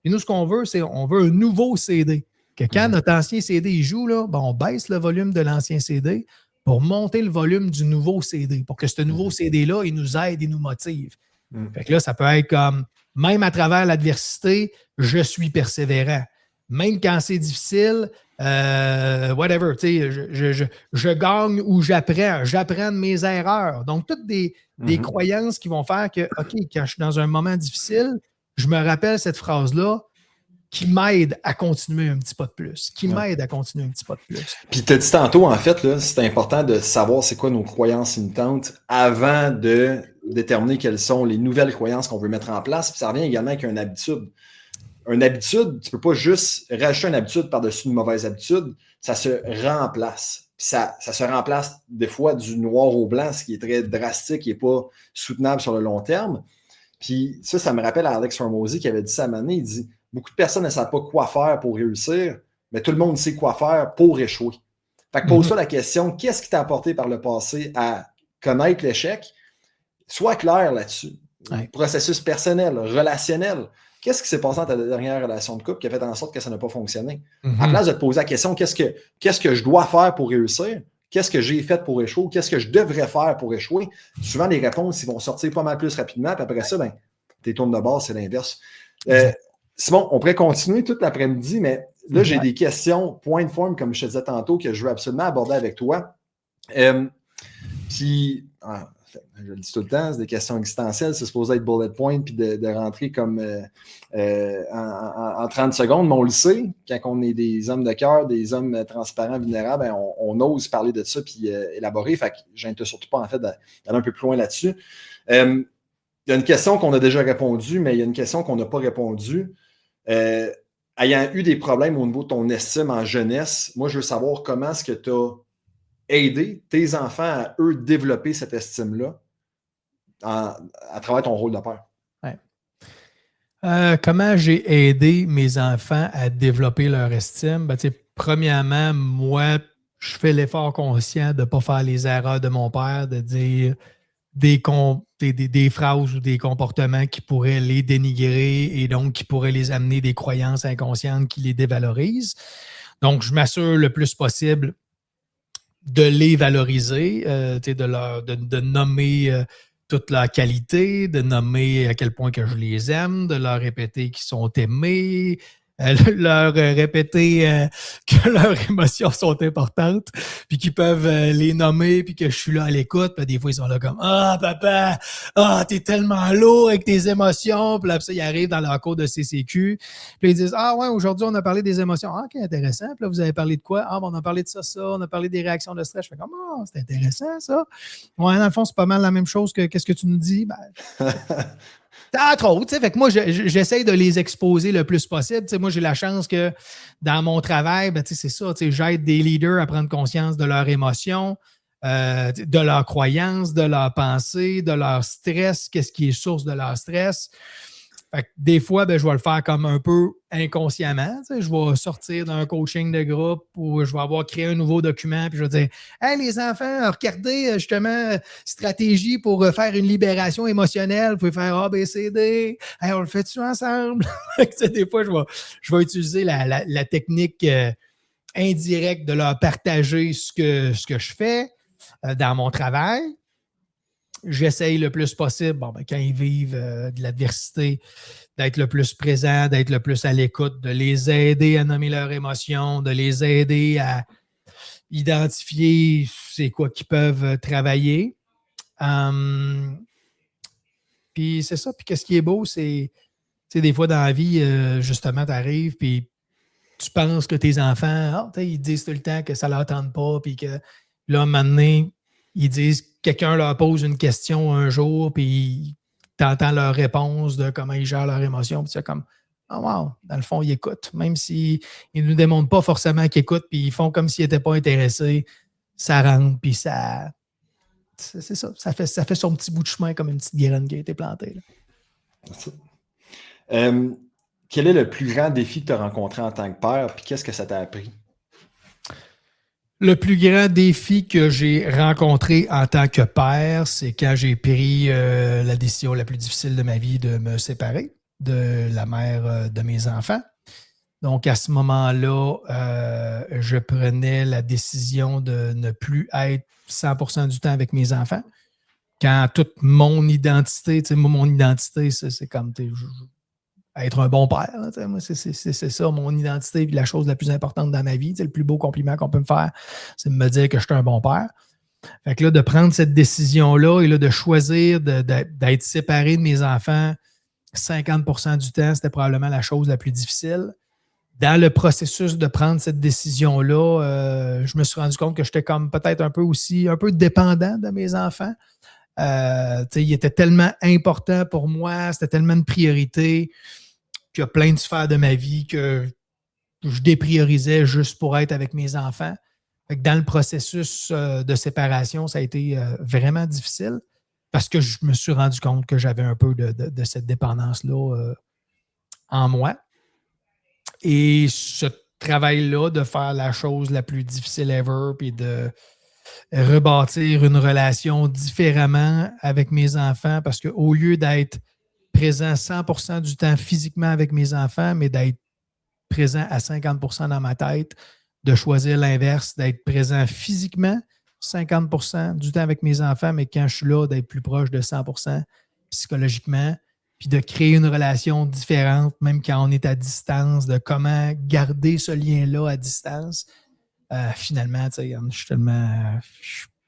Et nous, ce qu'on veut, c'est on veut un nouveau CD. Que quand notre ancien CD il joue, là, on baisse le volume de l'ancien CD pour monter le volume du nouveau CD, pour que ce nouveau CD-là, il nous aide et nous motive. Fait que là, ça peut être comme, même à travers l'adversité, je suis persévérant. Même quand c'est difficile, whatever, je gagne ou j'apprends. J'apprends de mes erreurs. Donc, toutes des croyances qui vont faire que, OK, quand je suis dans un moment difficile, je me rappelle cette phrase-là, qui m'aide à continuer un petit pas de plus. Puis tu as dit tantôt, en fait, là, c'est important de savoir c'est quoi nos croyances limitantes avant de déterminer quelles sont les nouvelles croyances qu'on veut mettre en place. Puis ça revient également avec une habitude. Une habitude, tu ne peux pas juste rajouter une habitude par-dessus une mauvaise habitude. Ça se remplace. Puis ça se remplace des fois du noir au blanc, ce qui est très drastique et pas soutenable sur le long terme. Puis ça me rappelle à Alex Hormozy qui avait dit ça à un moment donné, il dit beaucoup de personnes ne savent pas quoi faire pour réussir, mais tout le monde sait quoi faire pour échouer. Fait que pose-toi la question, qu'est-ce qui t'a apporté par le passé à connaître l'échec? Sois clair là-dessus. Processus personnel, relationnel. Qu'est-ce qui s'est passé dans ta dernière relation de couple qui a fait en sorte que ça n'a pas fonctionné? À la place de te poser la question, qu'est-ce que je dois faire pour réussir? Qu'est-ce que j'ai fait pour échouer? Qu'est-ce que je devrais faire pour échouer? Souvent, les réponses ils vont sortir pas mal plus rapidement. Puis après ça, tes tournes de base, c'est l'inverse. Simon, on pourrait continuer toute l'après-midi, mais là, j'ai des questions, point de forme, comme je te disais tantôt, que je veux absolument aborder avec toi. Puis, je le dis tout le temps, c'est des questions existentielles, c'est supposé être bullet point, puis de rentrer comme en 30 secondes, mais on le sait, quand on est des hommes de cœur, des hommes transparents, vulnérables, on ose parler de ça, puis élaborer, fait que je n'inquiète surtout pas, en fait, d'aller un peu plus loin là-dessus. Il y a une question qu'on a déjà répondu, mais il y a une question qu'on n'a pas répondu. Ayant eu des problèmes au niveau de ton estime en jeunesse, moi, je veux savoir comment est-ce que tu as aidé tes enfants à, eux, développer cette estime-là à travers ton rôle de père. Comment j'ai aidé mes enfants à développer leur estime? Premièrement, moi, je fais l'effort conscient de ne pas faire les erreurs de mon père, de dire des phrases ou des comportements qui pourraient les dénigrer et donc qui pourraient les amener des croyances inconscientes qui les dévalorisent. Donc, je m'assure le plus possible de les valoriser, de nommer toute leur qualité, de nommer à quel point que je les aime, de leur répéter qu'ils sont aimés, leur répéter que leurs émotions sont importantes, puis qu'ils peuvent les nommer, puis que je suis là à l'écoute. Puis des fois, ils sont là comme « Ah, papa, t'es tellement lourd avec tes émotions. » Puis là, ils arrivent dans leur cours de CCQ. Puis ils disent « Ah ouais, aujourd'hui, on a parlé des émotions. Ah, ok, intéressant. Puis là, vous avez parlé de quoi? Ah, on a parlé de ça. On a parlé des réactions de stress. » Je fais comme « Ah, c'est intéressant, ça. » Ouais, dans le fond, c'est pas mal la même chose que qu'est-ce que tu nous dis. Entre autres, fait que moi, j'essaye de les exposer le plus possible. Moi, j'ai la chance que dans mon travail, c'est ça, j'aide des leaders à prendre conscience de leurs émotions, de leurs croyances, de leurs pensées, de leur stress, qu'est-ce qui est source de leur stress. Fait que des fois, je vais le faire comme un peu inconsciemment. Je vais sortir d'un coaching de groupe ou je vais avoir créé un nouveau document puis je vais dire « Hey les enfants, regardez justement stratégie pour faire une libération émotionnelle. Vous pouvez faire A, B, C, D. Hey, on le fait-tu ensemble? » Des fois, je vais utiliser la technique indirecte de leur partager ce que je fais dans mon travail. j'essaye le plus possible, quand ils vivent de l'adversité, d'être le plus présent, d'être le plus à l'écoute, de les aider à nommer leurs émotions, de les aider à identifier c'est quoi qu'ils peuvent travailler. Puis c'est ça. Puis qu'est-ce qui est beau, c'est des fois dans la vie, justement, tu arrives, puis tu penses que tes enfants, ils disent tout le temps que ça ne leur tente pas, puis que là, un moment donné, ils disent, quelqu'un leur pose une question un jour, puis tu entends leur réponse de comment ils gèrent leurs émotions, puis c'est comme, oh wow, dans le fond, ils écoutent. Même s'ils ne nous démontrent pas forcément qu'ils écoutent, puis ils font comme s'ils n'étaient pas intéressés, ça rentre, puis ça. C'est ça. Ça fait son petit bout de chemin comme une petite graine qui a été plantée. Quel est le plus grand défi que tu as rencontré en tant que père, puis qu'est-ce que ça t'a appris? Le plus grand défi que j'ai rencontré en tant que père, c'est quand j'ai pris la décision la plus difficile de ma vie de me séparer de la mère de mes enfants. Donc, à ce moment-là, je prenais la décision de ne plus être 100% du temps avec mes enfants. Quand toute mon identité, mon identité, c'est comme être un bon père. Là, moi, c'est ça, mon identité, puis la chose la plus importante dans ma vie. Le plus beau compliment qu'on peut me faire, c'est de me dire que je suis un bon père. Fait que là, de prendre cette décision-là et là, de choisir d'être séparé de mes enfants 50% du temps, c'était probablement la chose la plus difficile. Dans le processus de prendre cette décision-là, je me suis rendu compte que j'étais comme peut-être un peu dépendant de mes enfants. Il était tellement important pour moi, c'était tellement une priorité qu'il y a plein de sphères de ma vie que je dépriorisais juste pour être avec mes enfants. Fait que dans le processus de séparation, ça a été vraiment difficile parce que je me suis rendu compte que j'avais un peu de cette dépendance-là en moi. Et ce travail-là de faire la chose la plus difficile ever, puis de rebâtir une relation différemment avec mes enfants, parce qu'au lieu d'être présent 100% du temps physiquement avec mes enfants, mais d'être présent à 50% dans ma tête, de choisir l'inverse, d'être présent physiquement 50% du temps avec mes enfants, mais quand je suis là, d'être plus proche de 100% psychologiquement, puis de créer une relation différente, même quand on est à distance, de comment garder ce lien-là à distance. Finalement, je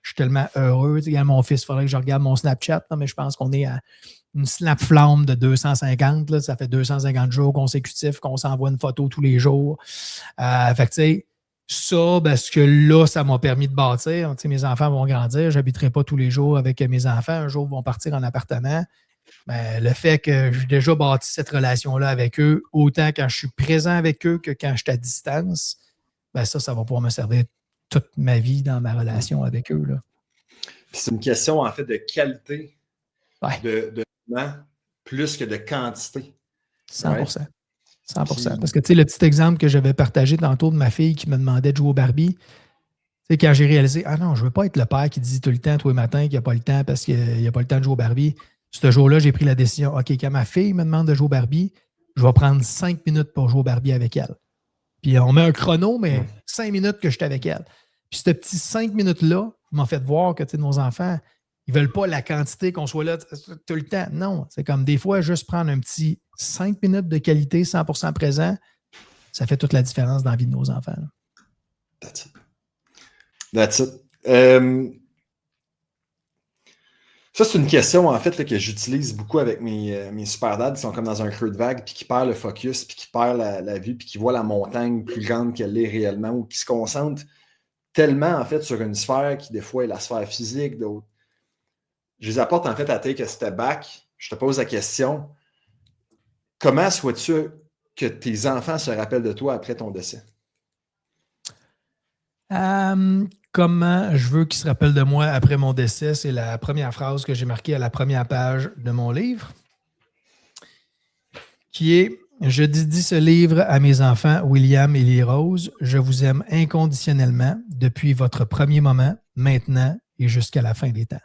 suis tellement heureux. Mon fils, il faudrait que je regarde mon Snapchat, là, mais je pense qu'on est à une snap-flamme de 250. Là, ça fait 250 jours consécutifs qu'on s'envoie une photo tous les jours. Fait que, ça, parce que là, ça m'a permis de bâtir. Mes enfants vont grandir. Je n'habiterai pas tous les jours avec mes enfants. Un jour, ils vont partir en appartement. Ben, le fait que j'ai déjà bâti cette relation-là avec eux, autant quand je suis présent avec eux que quand je suis à distance, ben ça va pouvoir me servir toute ma vie dans ma relation avec eux. Là. C'est une question, en fait, de qualité de temps plus que de quantité. 100%. Ouais? 100%. Parce que, le petit exemple que j'avais partagé tantôt de ma fille qui me demandait de jouer au Barbie, quand j'ai réalisé, non, je ne veux pas être le père qui dit tout le temps, tous les matins, qu'il n'a pas le temps parce qu'il n'a pas le temps de jouer au Barbie. Ce jour-là, j'ai pris la décision, OK, quand ma fille me demande de jouer au Barbie, je vais prendre 5 minutes pour jouer au Barbie avec elle. Puis on met un chrono, mais 5 minutes que je suis avec elle. Puis ce petit 5 minutes-là m'a fait voir que nos enfants, ils ne veulent pas la quantité qu'on soit là tout le temps. Non, c'est comme des fois, juste prendre un petit 5 minutes de qualité, 100% présent, ça fait toute la différence dans la vie de nos enfants. Là. That's it. Ça, c'est une question, en fait, là, que j'utilise beaucoup avec mes super dads qui sont comme dans un creux de vague, puis qui perdent le focus, puis qui perdent la vue, puis qui voient la montagne plus grande qu'elle est réellement, ou qui se concentrent tellement, en fait, sur une sphère qui, des fois, est la sphère physique, d'autres. Je les apporte, en fait, à take a step back. Je te pose la question, comment souhaites-tu que tes enfants se rappellent de toi après ton décès? Comment je veux qu'ils se rappellent de moi après mon décès, c'est la première phrase que j'ai marquée à la première page de mon livre, qui est « Je dédie ce livre à mes enfants, William et Lily-Rose. Je vous aime inconditionnellement depuis votre premier moment, maintenant et jusqu'à la fin des temps. »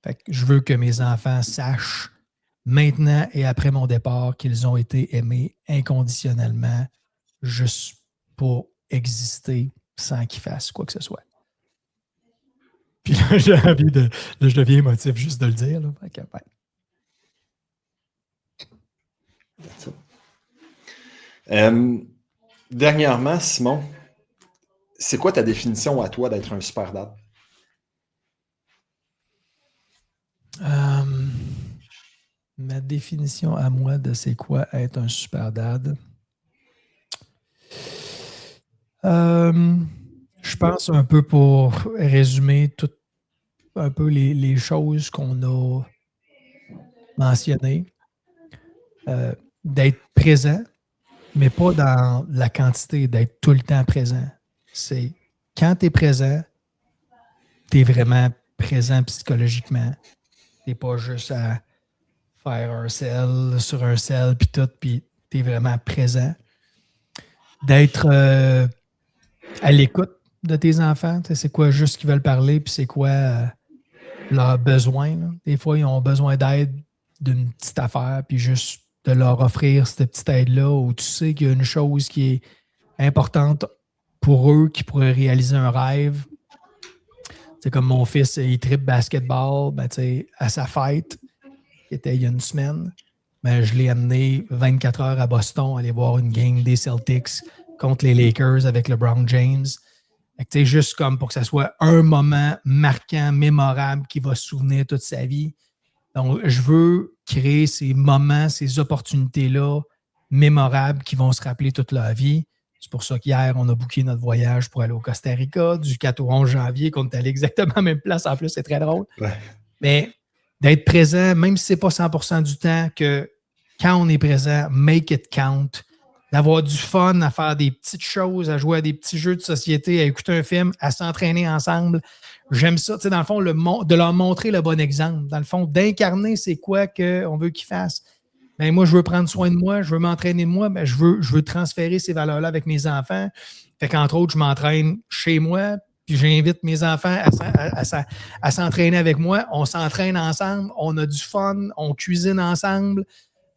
Fait que je veux que mes enfants sachent maintenant et après mon départ qu'ils ont été aimés inconditionnellement juste pour exister sans qu'ils fassent quoi que ce soit. Puis là, j'ai envie de. Là, je deviens émotif juste de le dire. Là. Fait que, ouais. Dernièrement, Simon, c'est quoi ta définition à toi d'être un super dad? Ma définition à moi de c'est quoi être un super dad. Je pense un peu pour résumer tout un peu les choses qu'on a mentionnées. D'être présent, mais pas dans la quantité, d'être tout le temps présent. C'est quand tu es présent, tu es vraiment présent psychologiquement. Tu n'es pas juste à faire un sel sur un sel, puis tout, puis tu es vraiment présent. D'être à l'écoute de tes enfants. C'est quoi juste ce qu'ils veulent parler, puis c'est quoi leurs besoins. Là. Des fois, ils ont besoin d'aide d'une petite affaire, puis juste de leur offrir cette petite aide-là, où tu sais qu'il y a une chose qui est importante pour eux, qui pourrait réaliser un rêve. C'est comme mon fils, il trippe basketball, ben, à sa fête, qui était il y a une semaine, ben, je l'ai amené 24 heures à Boston, aller voir une game des Celtics contre les Lakers avec LeBron James. Juste comme pour que ça soit un moment marquant, mémorable, qui va se souvenir toute sa vie. Donc, je veux créer ces moments, ces opportunités-là mémorables qui vont se rappeler toute leur vie. C'est pour ça qu'hier, on a booké notre voyage pour aller au Costa Rica du 4 au 11 janvier, qu'on est allé exactement à la même place. En plus, c'est très drôle. Ouais. Mais d'être présent, même si ce n'est pas 100% du temps, que quand on est présent, make it count. D'avoir du fun, à faire des petites choses, à jouer à des petits jeux de société, à écouter un film, à s'entraîner ensemble. J'aime ça, dans le fond, de leur montrer le bon exemple. Dans le fond, d'incarner c'est quoi qu'on veut qu'ils fassent. Ben, moi, je veux prendre soin de moi, je veux m'entraîner de moi, ben, je veux transférer ces valeurs-là avec mes enfants. Fait qu'entre autres, je m'entraîne chez moi, puis j'invite mes enfants à s'entraîner avec moi. On s'entraîne ensemble, on a du fun, on cuisine ensemble.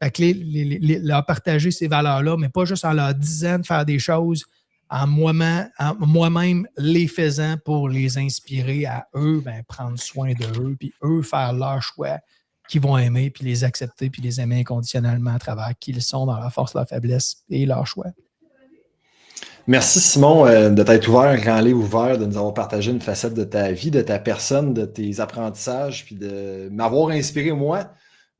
Fait que leur partager ces valeurs-là, mais pas juste en leur disant de faire des choses, en moi-même les faisant pour les inspirer à eux, ben, prendre soin de eux, puis eux faire leur choix qu'ils vont aimer, puis les accepter, puis les aimer inconditionnellement à travers qui ils sont dans leur force, leur faiblesse et leur choix. Merci Simon de t'être ouvert, un grand livre ouvert, de nous avoir partagé une facette de ta vie, de ta personne, de tes apprentissages, puis de m'avoir inspiré moi,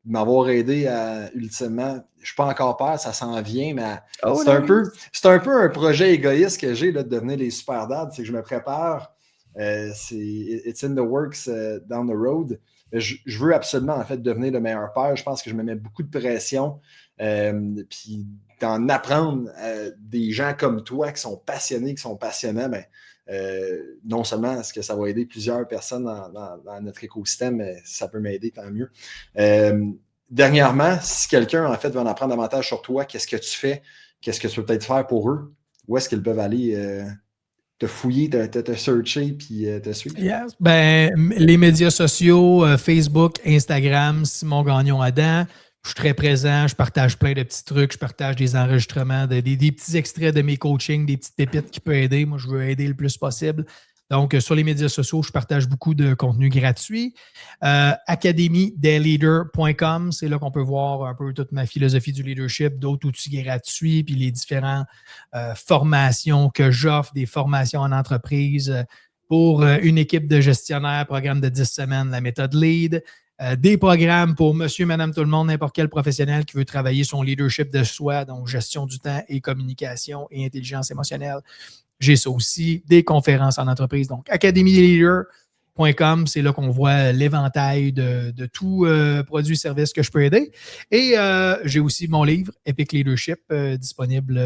de m'avoir aidé à, ultimement, je ne suis pas encore père, ça s'en vient, mais c'est un peu un projet égoïste que j'ai là, de devenir les super dads, c'est que je me prépare, it's in the works down the road. Je veux absolument en fait devenir le meilleur père. Je pense que je me mets beaucoup de pression. Puis d'en apprendre des gens comme toi qui sont passionnés, qui sont passionnants, ben, non seulement est-ce que ça va aider plusieurs personnes dans notre écosystème, mais ça peut m'aider, tant mieux. Dernièrement, si quelqu'un en fait veut en apprendre davantage sur toi, qu'est-ce que tu fais? Qu'est-ce que tu peux peut-être faire pour eux? Où est-ce qu'ils peuvent aller te fouiller, te searcher puis te suivre? Yes. Ben, les médias sociaux, Facebook, Instagram, Simon Gagnon-Adam. Je suis très présent, je partage plein de petits trucs, je partage des enregistrements, des petits extraits de mes coachings, des petites pépites qui peuvent aider. Moi, je veux aider le plus possible. Donc, sur les médias sociaux, je partage beaucoup de contenu gratuit. academytheleader.com, c'est là qu'on peut voir un peu toute ma philosophie du leadership, d'autres outils gratuits, puis les différentes formations que j'offre, des formations en entreprise pour une équipe de gestionnaires, programme de 10 semaines, la méthode LEAD, des programmes pour monsieur, madame, tout le monde, n'importe quel professionnel qui veut travailler son leadership de soi, donc gestion du temps et communication et intelligence émotionnelle. J'ai ça aussi, des conférences en entreprise. Donc, academyleader.com, c'est là qu'on voit l'éventail de tout produit et service que je peux aider. Et j'ai aussi mon livre, Epic Leadership, disponible,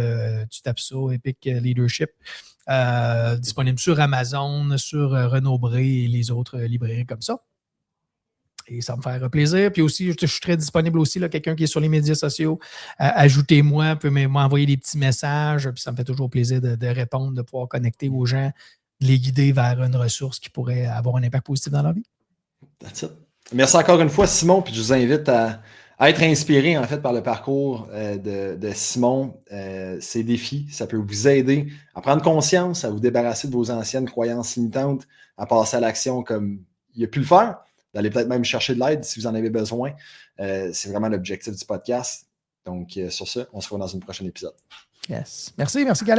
tu tapes ça, Epic Leadership, disponible sur Amazon, sur Renaud Bré et les autres librairies comme ça. Et ça me fait plaisir. Puis aussi, je suis très disponible aussi, là, quelqu'un qui est sur les médias sociaux. Ajoutez-moi, peut m'envoyer des petits messages. Puis ça me fait toujours plaisir de répondre, de pouvoir connecter aux gens, de les guider vers une ressource qui pourrait avoir un impact positif dans leur vie. That's it. Merci encore une fois, Simon. Puis je vous invite à être inspiré, en fait, par le parcours de Simon, ses défis, ça peut vous aider à prendre conscience, à vous débarrasser de vos anciennes croyances limitantes, à passer à l'action comme il a pu le faire, d'aller peut-être même chercher de l'aide si vous en avez besoin. C'est vraiment l'objectif du podcast. Donc, sur ce, on se revoit dans un prochain épisode. Yes. Merci, Caleb.